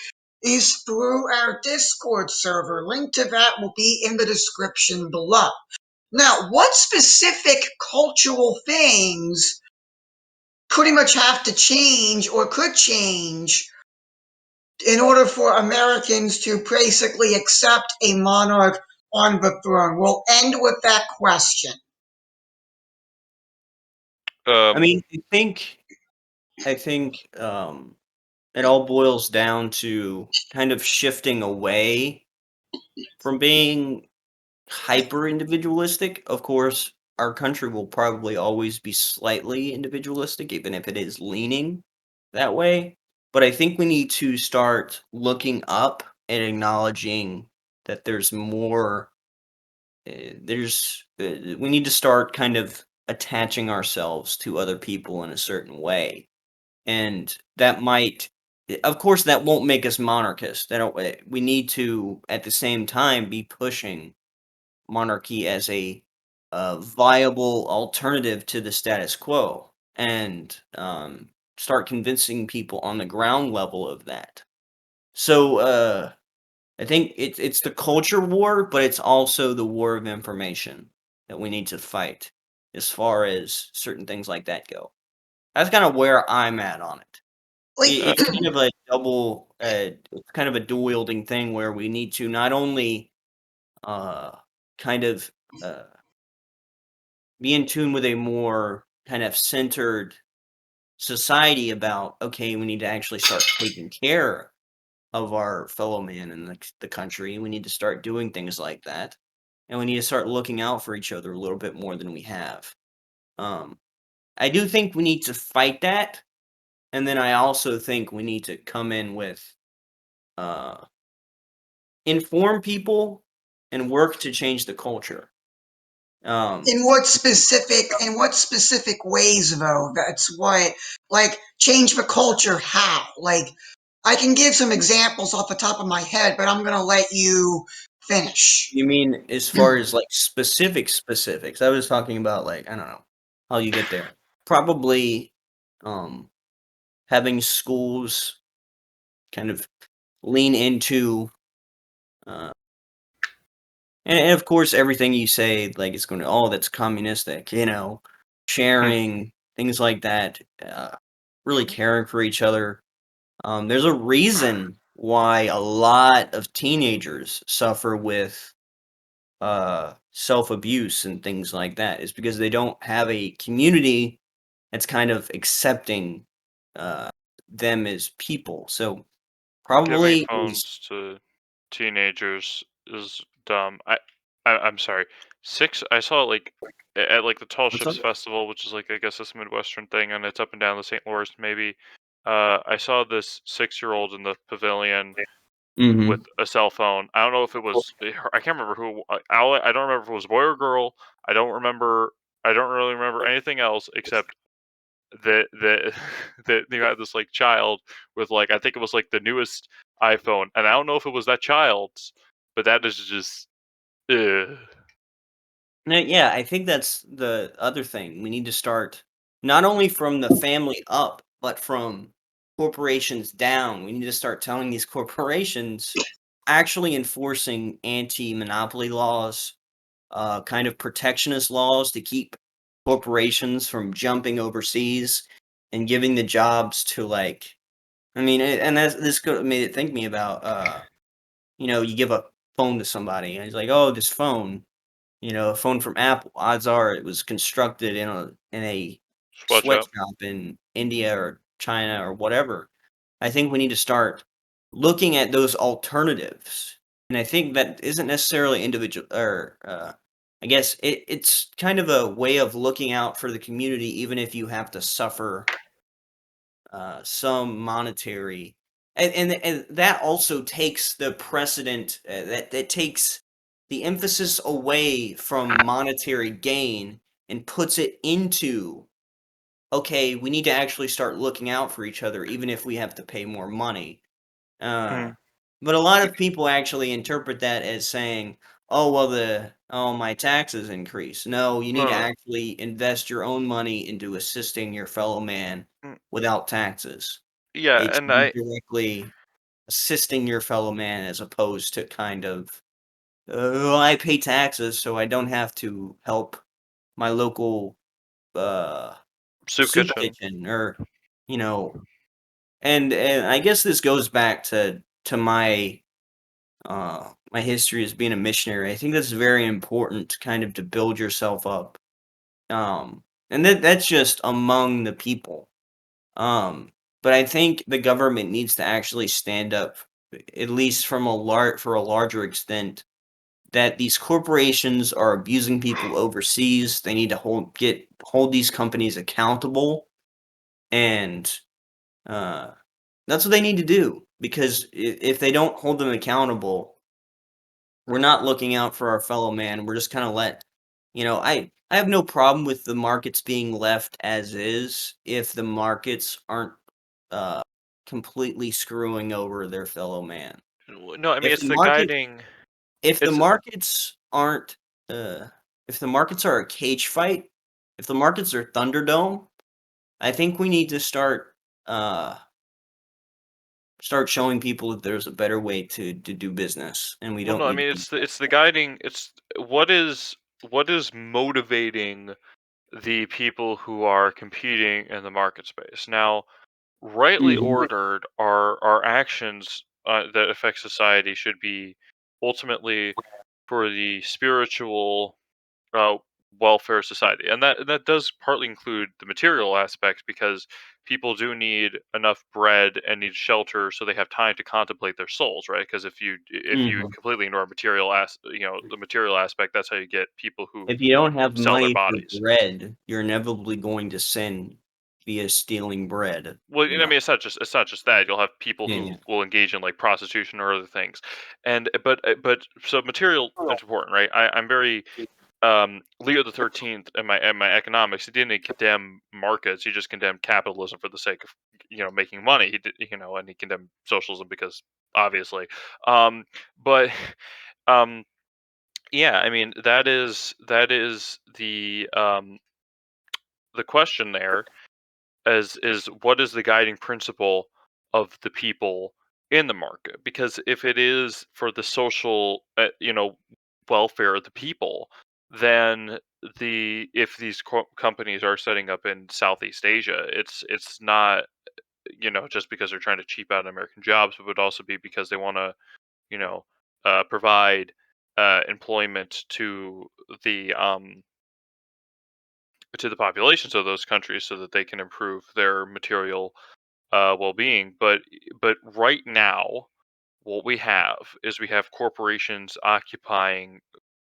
is through our Discord server. Link to that will be in the description below. Now, what specific cultural things pretty much have to change or could change in order for Americans to basically accept a monarch on the throne? We'll end with that question. I mean, I think it all boils down to kind of shifting away from being hyper individualistic. Of course, our country will probably always be slightly individualistic, even if it is leaning that way. But I think we need to start looking up and acknowledging that there's more. We need to start kind of attaching ourselves to other people in a certain way, and that might. Of course, that won't make us monarchists. We need to, at the same time, be pushing monarchy as a viable alternative to the status quo, and start convincing people on the ground level of that. So I think it's the culture war, but it's also the war of information that we need to fight as far as certain things like that go. That's kind of where I'm at on it. Like, It's kind of a double, it's kind of a dual wielding thing where we need to not only uh, kind of uh, be in tune with a more kind of centered society about, okay, we need to actually start taking care of our fellow man in the country. We need to start doing things like that. And we need to start looking out for each other a little bit more than we have. Um, I do think we need to fight that. And then I also think we need to come in with uh, inform people and work to change the culture. Um, in what specific ways though? That's what, like, change the culture how? Like, I can give some examples off the top of my head, but I'm gonna let you finish. you mean as far as like specifics? I was talking about like, I don't know how you get there. Probably um, having schools kind of lean into uh, and of course everything you say like it's going to, oh, that's communistic, sharing things like that, really caring for each other. There's a reason why a lot of teenagers suffer with self-abuse and things like that, is because they don't have a community that's kind of accepting uh, them as people. So Giving probably is. phones to teenagers is dumb. I'm sorry. Six. I saw it like at like the Tall What's up? Ships Festival, which is like I guess this Midwestern thing, and it's up and down the St. Lawrence. Maybe. I saw this 6-year-old in the pavilion with Mhm. a cell phone. I don't know if it was. I can't remember who. I don't remember if it was a boy or girl. I don't remember. I don't really remember anything else except that that you had this like child with like I think it was like the newest iPhone, and I don't know if it was that child's, but that is just ugh. Yeah, I think that's the other thing. We need to start not only from the family up, but from corporations down. We need to start telling these corporations, actually enforcing anti-monopoly laws, kind of protectionist laws to keep corporations from jumping overseas and giving the jobs to like. I mean, and made it think me about. You give a phone to somebody, and he's like, "Oh, this phone." A phone from Apple, odds are it was constructed in a Sweatshop. sweatshop in India or China or whatever. I think we need to start looking at those alternatives and I think that isn't necessarily individual or I guess it's kind of a way of looking out for the community, even if you have to suffer some monetary, and that also takes the precedent that takes the emphasis away from monetary gain and puts it into, okay, we need to actually start looking out for each other, even if we have to pay more money. Uh, Mm. but a lot of people actually interpret that as saying, "Oh, well, my taxes increase." No, you need No, to no. actually invest your own money into assisting your fellow man Mm. without taxes. Yeah, It and should be directly assisting your fellow man as opposed to kind of, "Well, I pay taxes, so I don't have to help my local uh, soup soup kitchen. kitchen," or you know, and I guess this goes back to my history as being a missionary. I think that's very important, kind of to build yourself up. And that's just among the people. But I think the government needs to actually stand up, at least from for a larger extent, that these corporations are abusing people overseas. They need to hold these companies accountable, and uh, that's what they need to do. Because if they don't hold them accountable, we're not looking out for our fellow man. We're just kind of I have no problem with the markets being left as is if the markets aren't uh completely screwing over their fellow man. No, I mean If it's the the market guiding. if the It's markets aren't if the markets are a cage fight, if the markets are Thunderdome, I think we need to uh start showing people that there's a better way to do business and we well, don't no, I need mean to be it's the guiding. It's what is motivating the people who are competing in the market space. Now, rightly Mhm. ordered, our actions that affect society should be ultimately for the spiritual uh, welfare of society, and that does partly include the material aspects because people do need enough bread and need shelter so they have time to contemplate their souls, right? Because if you Mhm. completely ignore the material aspect, that's how you get people who If you don't have sell their money for bodies. bread, you're inevitably going to sin via stealing bread, Well, I you mean, know? it's not just that. You'll have people Yeah, who yeah. will engage in like prostitution or other things, and but so material is important, right? I'm very Leo the 13th and my economics. He didn't condemn markets. He just condemned capitalism for the sake of making money. He did, and he condemned socialism because obviously. But um, yeah, I mean that is the question there is what is the guiding principle of the people in the market? Because if it is for the social welfare of the people, then if these companies are setting up in Southeast Asia, it's not just because they're trying to cheap out American jobs, but it would also be because they want to you know provide employment the um to the populations of those countries so that they can improve their material well-being. But right now, what we have corporations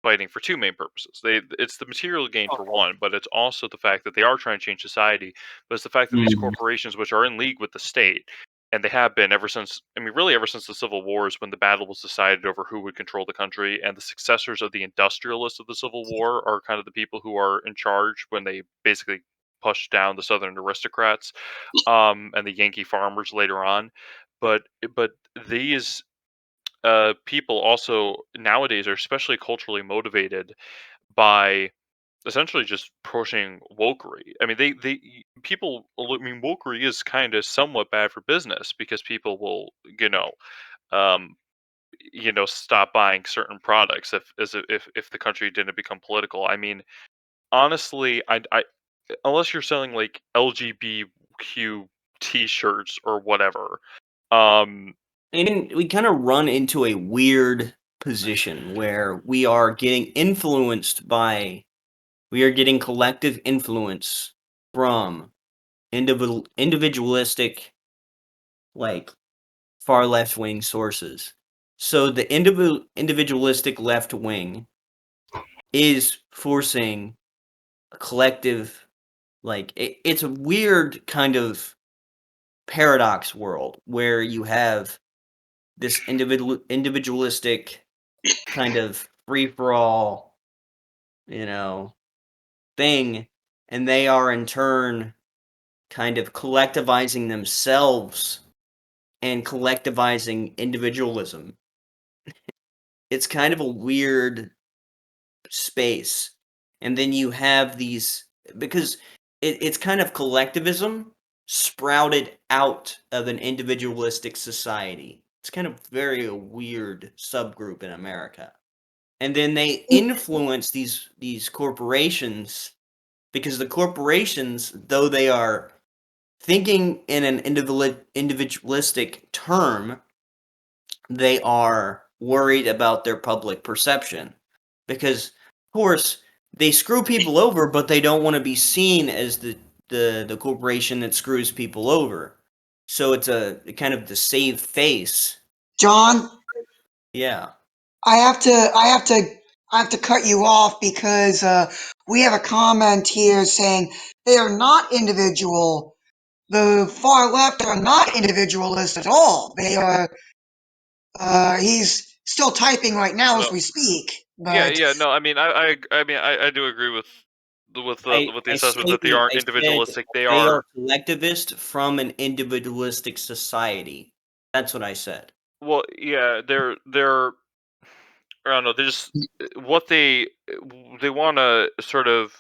fighting for two main purposes. It's the material gain for one, but it's also the fact that they are trying to change society. But it's the fact that these Mhm. corporations, which are in league with the state, and they have been ever since. I mean, really ever since the Civil Wars, when the battle was decided over who would control the country, and the successors of the industrialists of the Civil War are kind of the people who are in charge when they basically push down the Southern aristocrats and the Yankee farmers later on. But these people also nowadays are especially culturally motivated by essentially just pushing wokery. I mean, they people. I mean, wokery is kind of somewhat bad for business because people will, um, stop buying certain products if the country didn't become political. I mean, honestly, I unless you're selling like LGBTQ T-shirts or whatever, um, And then we kinda run into a weird position where we are getting collective influence from individualistic, like, far left-wing sources. So the individualistic left wing is forcing a collective, like it's a weird kind of paradox world where you have this individualistic kind of free for all, you know, thing, and they are in turn kind of collectivizing themselves and collectivizing individualism. It's kind of a weird space. And then you have these, because it's kind of collectivism sprouted out of an individualistic society. It's kind of very a weird subgroup in America. And then they influence these corporations, because the corporations, though they are thinking in an individualistic term, they are worried about their public perception. Because, of course, they screw people over, but they don't want to be seen as the corporation that screws people over. So it's a kind of the save face. John, Yeah. I have to cut you off because we have a comment here saying they are not individual. The far left are not individualist at all. They are. He's still typing right now as No. we speak. Yeah, But yeah. No, I mean, I do agree with the I assessment that they aren't I said individualistic. They they are are collectivist from an individualistic society. That's what I said. well, yeah. They're I don't know. They're just what they want to sort of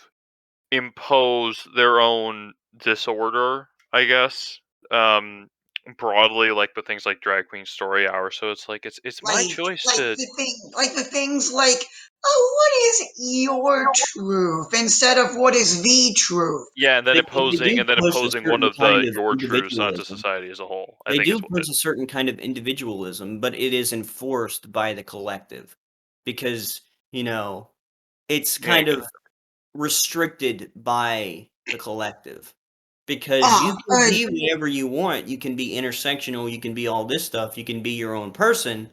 impose their own disorder, I guess. Um, broadly, like with things like drag queen story hour. So it's like it's my like choice to. the things like, oh, what is your truth instead of what is the truth? Yeah, and then They imposing do and then push a imposing one certain of kind the of your truths onto individualism. society as a whole. I They think do is what push a certain kind of individualism, but it is enforced by the collective because, it's yeah. kind of restricted by the collective because you Ah, can be whatever you want. You can be intersectional, you can be all this stuff, you can be your own person,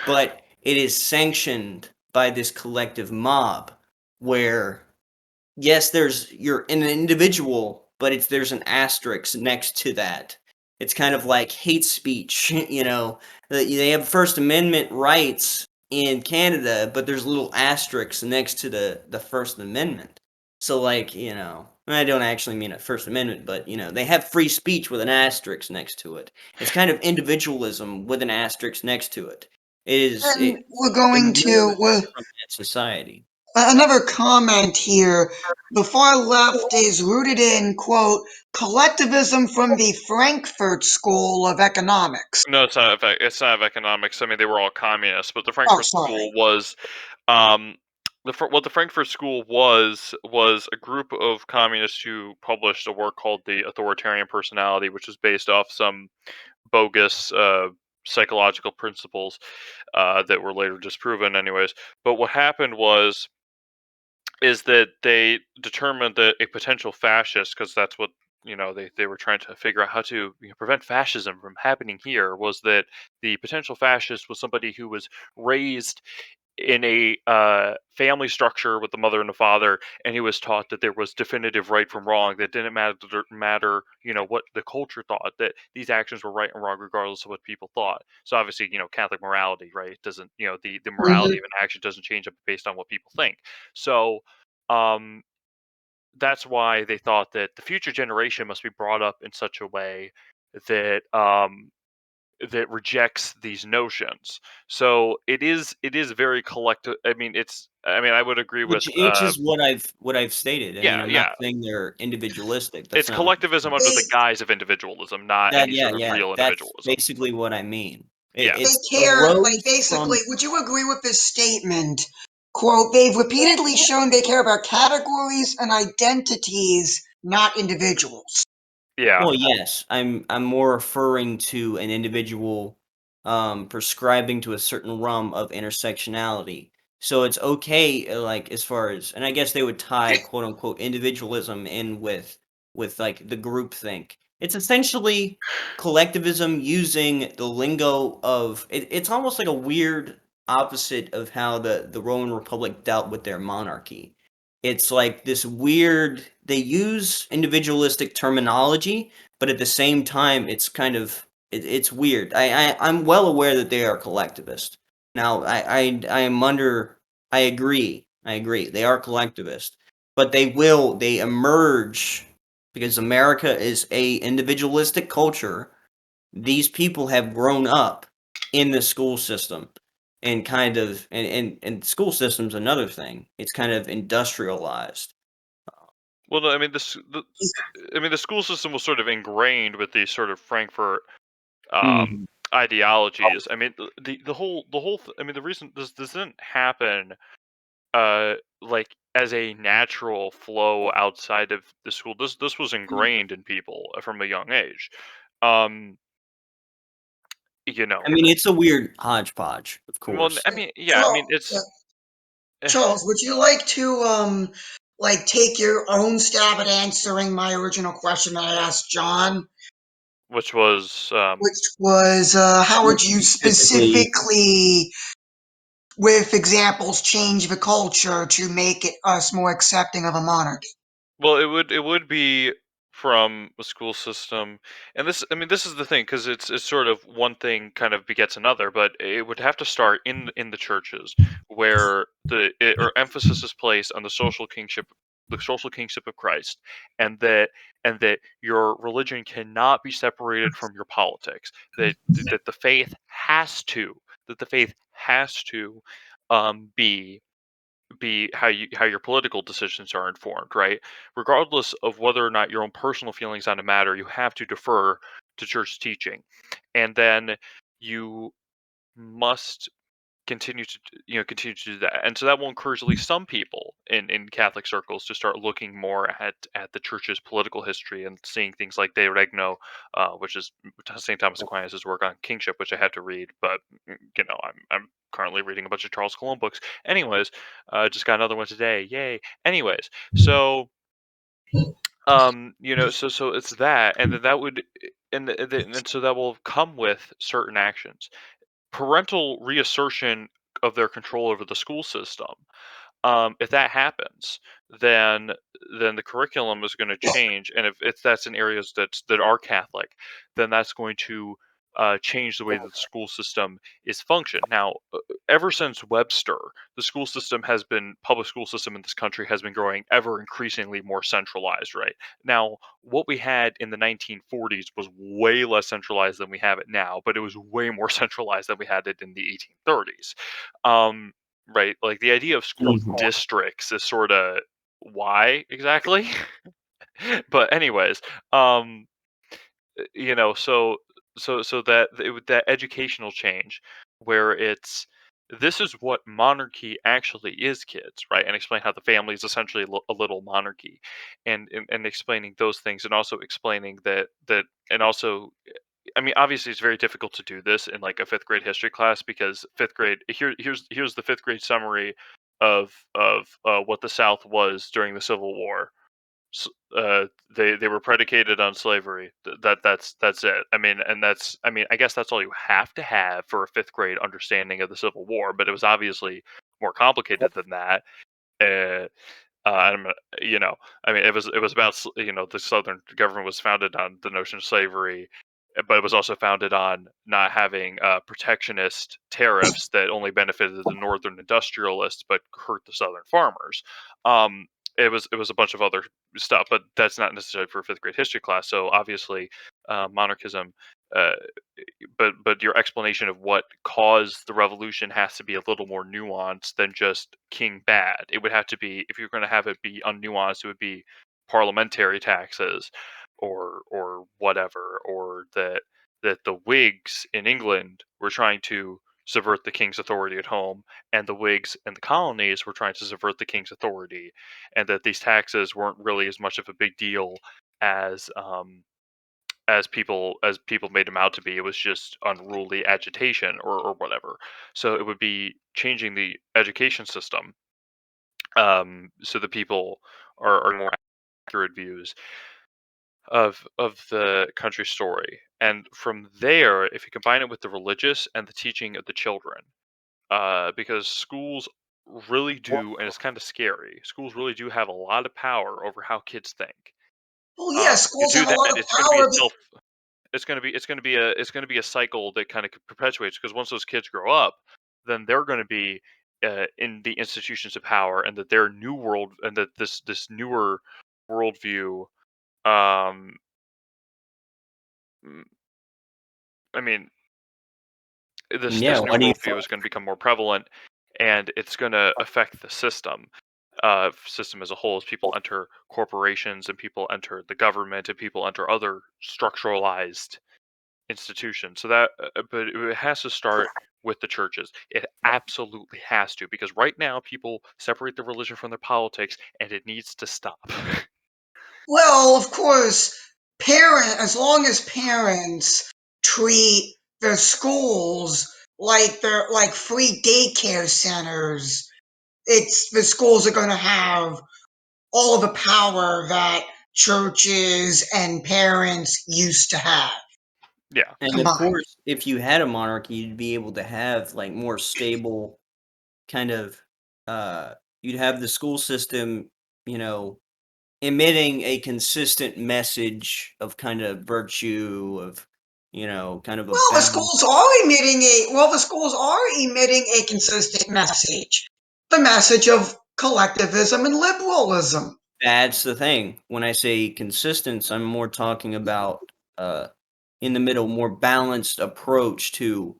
but it is sanctioned by this collective mob where yes, you're an individual, but there's an asterisk next to that. It's kind of like hate speech, They have First Amendment rights in Canada, but there's little asterisks next to the First Amendment. So, like, I don't actually mean a First Amendment, but they have free speech with an asterisk next to it. It's kind of individualism with an asterisk next to it. and It we're going to emerged from that society. another comment here. The far left is rooted in, quote, collectivism from the Frankfurt School of Economics. No, it's not of economics. I mean, they were all communists, but the Oh, Frankfurt sorry. School was, um, what the Frankfurt School was a group of communists who published a work called The Authoritarian Personality, which was based off some bogus psychological principles that were later disproven, anyways. But what happened is that they determined that a potential fascist, because that's what they were trying to figure out how to prevent fascism from happening here, was that the potential fascist was somebody who was raised in a family structure with the mother and the father, and he was taught that there was definitive right from wrong, that didn't matter what the culture thought, that these actions were right and wrong regardless of what people thought. So obviously, Catholic morality, right, it doesn't, the morality Mhm. of an action doesn't change up based on what people think. So um that's why they thought that the future generation must be brought up in such a way that that rejects these notions. So it is very collective. I would agree with Which is what I've stated. I mean, yeah, I'm not yeah. saying they're individualistic. That's It's not what I'm collectivism saying. under the They guise of individualism, not That any yeah, sort of yeah. real That's individualism. basically what I mean. Yeah. they It care, like, arose basically, from would you agree with this statement? Quote, they've repeatedly shown they care about categories and identities, not individuals. Yeah. well, yes. I'm more referring to an individual prescribing to a certain realm of intersectionality. So it's okay, like as far as, and I guess they would tie quote unquote individualism in with like the group think. It's essentially collectivism using the lingo of it's almost like a weird opposite of how the Roman Republic dealt with their monarchy. It's like this weird they use individualistic terminology, but at the same time it's kind of it's weird. I'm well aware that they are collectivist. Now I am under I agree. I agree. They are collectivist. But they emerge because America is a individualistic culture. These people have grown up in the school system and kind of and school system's another thing. It's kind of industrialized. Well, no, I mean the school system was sort of ingrained with these sort of Frankfurt um, Mhm. ideologies. I mean, I mean, the reason this didn't happen like as a natural flow outside of the school. This was ingrained in people from a young age. Um, you know, I mean, it's a weird hodgepodge, of well, course. I mean, yeah, I Charles, mean, it's Charles, would you like to like take your own stab at answering my original question that I asked John, which was which was how would you Specifically, specifically, with examples, change the culture to make it us more accepting of a monarchy? well, it would be from a school system, and this I mean this is the thing because it's sort of one thing kind of begets another, but it would have to start in the churches where or emphasis is placed on the social kingship of Christ, and that your religion cannot be separated from your politics. That the faith has to that the faith has to be how your political decisions are informed, right? Regardless of whether or not your own personal feelings on a matter, you have to defer to church teaching, and then you must continue to do that, and so that will encourage at least some people in Catholic circles to start looking more at the church's political history and seeing things like De Regno, which is St. Thomas Aquinas' work on kingship, which I had to read, but I'm currently reading a bunch of Charles Cologne books. Anyways, just got another one today. Yay! Anyways, so so it's that, and then that would and so that will come with certain actions, parental reassertion of their control over the school system. If that happens, then the curriculum is going to change, and if that's in areas that are Catholic, then that's going to change the way that the school system is functioned. Now, ever since Webster, the public school system in this country has been growing ever increasingly more centralized. Right now, what we had in the 1940s was way less centralized than we have it now, but it was way more centralized than we had it in the 1830s. Um, Right, like, the idea of school Mhm. districts is sorta why exactly? But anyways, um, so that educational change where it's, "This is what monarchy actually is, kids," right? And explain how the family is essentially a little monarchy, and explaining those things, and also explaining that and also I mean, obviously, it's very difficult to do this in like a fifth grade history class because fifth grade. Here's the fifth grade summary of what the South was during the Civil War. S- they were predicated on slavery. That's it. I mean, and that's I mean, I guess that's all you have to have for a fifth grade understanding of the Civil War. But it was obviously more complicated than that. Uh, I'm, you know, I mean, it was about the Southern government was founded on the notion of slavery, but it was also founded on not having protectionist tariffs that only benefited the Northern industrialists but hurt the Southern farmers. Um, it was a bunch of other stuff, but that's not necessarily for a fifth grade history class. So obviously, monarchism. Uh, but your explanation of what caused the revolution has to be a little more nuanced than just king bad. It would have to be, if you're going to have it be unnuanced, it would be parliamentary taxes or whatever, or that the Whigs in England were trying to subvert the king's authority at home, and the Whigs in the colonies were trying to subvert the king's authority, and that these taxes weren't really as much of a big deal as as people made them out to be. It was just unruly agitation or whatever. So it would be changing the education system, so the people are more accurate views. of the country story. And from there, if you combine it with the religious and the teaching of the children, because schools really do, and it's kind of scary. Schools really do have a lot of power over how kids think. Well, yeah, If you schools do have a lot that, of it's going to be a power. self. It's going to be a cycle that kind of perpetuates, because once those kids grow up, then they're going to be in the institutions of power, and that their new world, and that this newer worldview. Um, mm, I mean, Yeah, this new why do you worldview is going to become more prevalent, and it's going to affect the system as a whole, as people enter corporations and people enter the government and people enter other structuralized institutions. So but it has to start with the churches. It absolutely has to, because right now people separate the religion from their politics, and it needs to stop. Well, of course, as long as parents treat their schools like they're like free daycare centers, it's the schools are going to have all of the power that churches and parents used to have Yeah. And of combined. course, if you had a monarchy, you'd be able to have like more stable kind of you'd have the school system, you know, emitting a consistent message of kind of virtue of, kind of a Well, balance. the schools are emitting a consistent message. The message of collectivism and liberalism. That's the thing. When I say consistence, I'm more talking about in the middle, more balanced approach to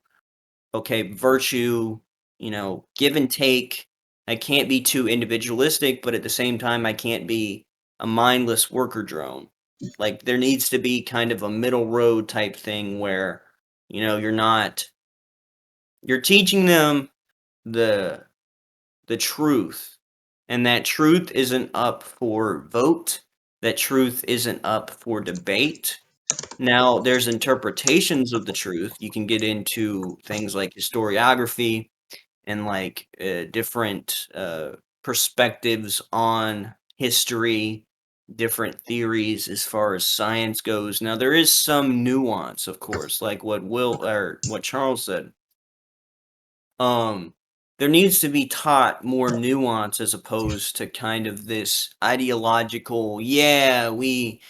okay, virtue, give and take. I can't be too individualistic, but at the same time, I can't be a mindless worker drone. Like there needs to be kind of a middle road type thing where, you're teaching them the the truth. And that truth isn't up for vote. That truth isn't up for debate. Now, there's interpretations of the truth. You can get into things like historiography and like different perspectives on history, different theories as far as science goes. Now, there is some nuance, of course, like what Charles said. Um, there needs to be taught more nuance as opposed to kind of this ideological. Yeah, we.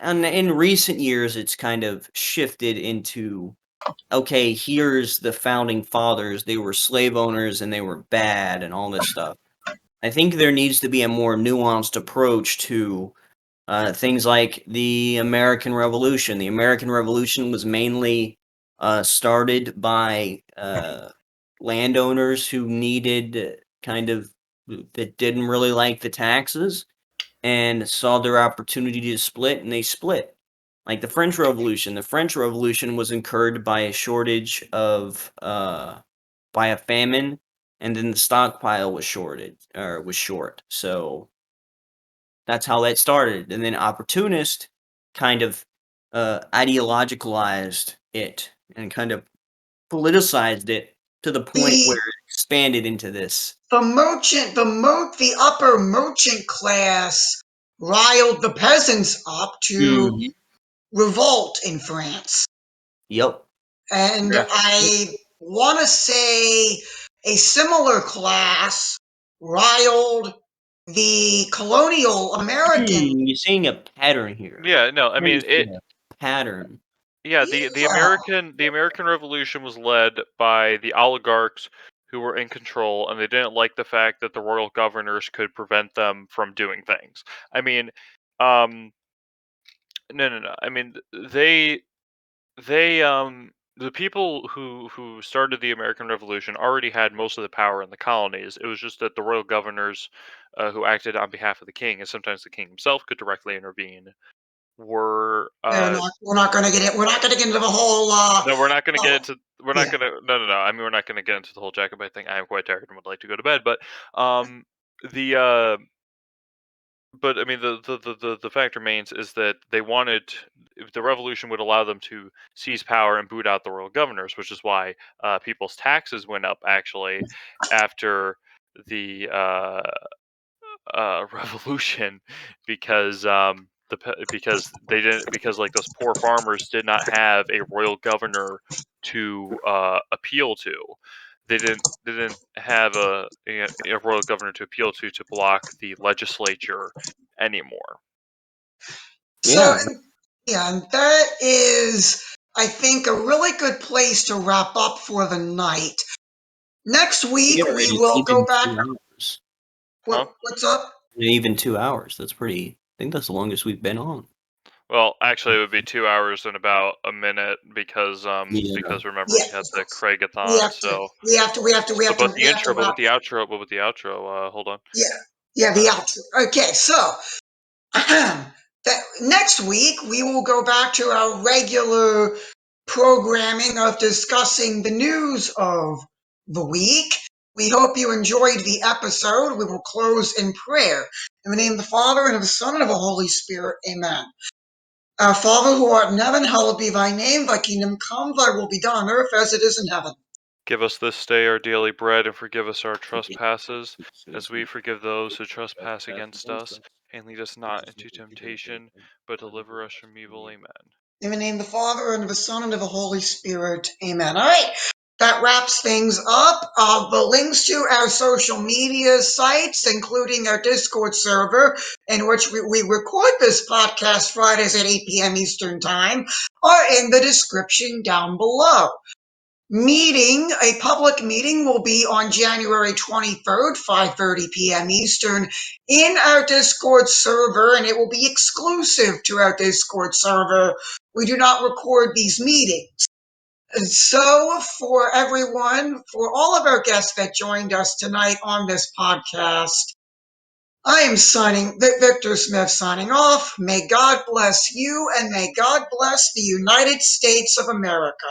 And in recent years, it's kind of shifted into okay, here's the founding fathers. They were slave owners and they were bad and all this stuff. I think there needs to be a more nuanced approach to things like the American Revolution. The American Revolution was mainly started by landowners who needed kind of that didn't really like the taxes and saw their opportunity to split, and they split. Like the French Revolution. The French Revolution was incurred by a shortage of by a famine, and then the stockpile was short. So that's how that started. And then opportunist kind of ideologicalized it and kind of politicized it to the point where The it expanded into this. the upper merchant class riled the peasants up to Mhm. revolt in France. Yep. And I want to say a similar class riled the colonial American. You're seeing a pattern here. Yeah. No. I Really mean it. seeing a pattern. Yeah. The Yeah, American Revolution was led by the oligarchs who were in control, and they didn't like the fact that the royal governors could prevent them from doing things. I mean, um, no, no, no. I mean, the people who started the American Revolution already had most of the power in the colonies. It was just that the royal governors, who acted on behalf of the king, and sometimes the king himself could directly intervene, were we're not going to get it. We're not going to get into the whole. no, we're not going to get into. We're not Yeah, going to. No, no, no. I mean, we're not going to get into the whole Jacobite thing. I am quite tired and would like to go to bed. Um, the but I mean, the fact remains is that they wanted, if the revolution would allow them to seize power and boot out the royal governors, which is why people's taxes went up actually after the revolution because because like those poor farmers did not have a royal governor to appeal to. They didn't have a royal governor to appeal to block the legislature anymore. So, Yeah. yeah, and that is, I think, a really good place to wrap up for the night. Next We week, we already will go even back. 2 hours. Huh? What's up? Even 2 hours. That's pretty. I think that's the longest we've been on. Well, actually, it would be 2 hours and about a minute Yeah. because remember Yeah, we had the we Craigathon. have to, So we have to, we have to, we so have to, both the we have to intro, but with wrap. the outro, hold on. Yeah, yeah, the Uh, outro. Okay, so that next week we will go back to our regular programming of discussing the news of the week. We hope you enjoyed the episode. We will close in prayer. In the name of the Father, and of the Son, and of the Holy Spirit. Amen. Our Father who art in heaven, hallowed be thy name. Thy kingdom come, thy will be done on earth as it is in heaven. Give us this day our daily bread, and forgive us our trespasses, as we forgive those who trespass against us. And lead us not into temptation, but deliver us from evil. Amen. In the name of the Father, and of the Son, and of the Holy Spirit. Amen. All right. That wraps things up. The links to our social media sites, including our Discord server, in which we record this podcast Fridays at 8 p.m. Eastern Time, are in the description down below. A public meeting will be on January 23rd, 5:30 p.m. Eastern, in our Discord server, and it will be exclusive to our Discord server. We do not record these meetings. And so, for all of our guests that joined us tonight on this podcast, I am Victor Smith signing off. May God bless you, and may God bless the United States of America.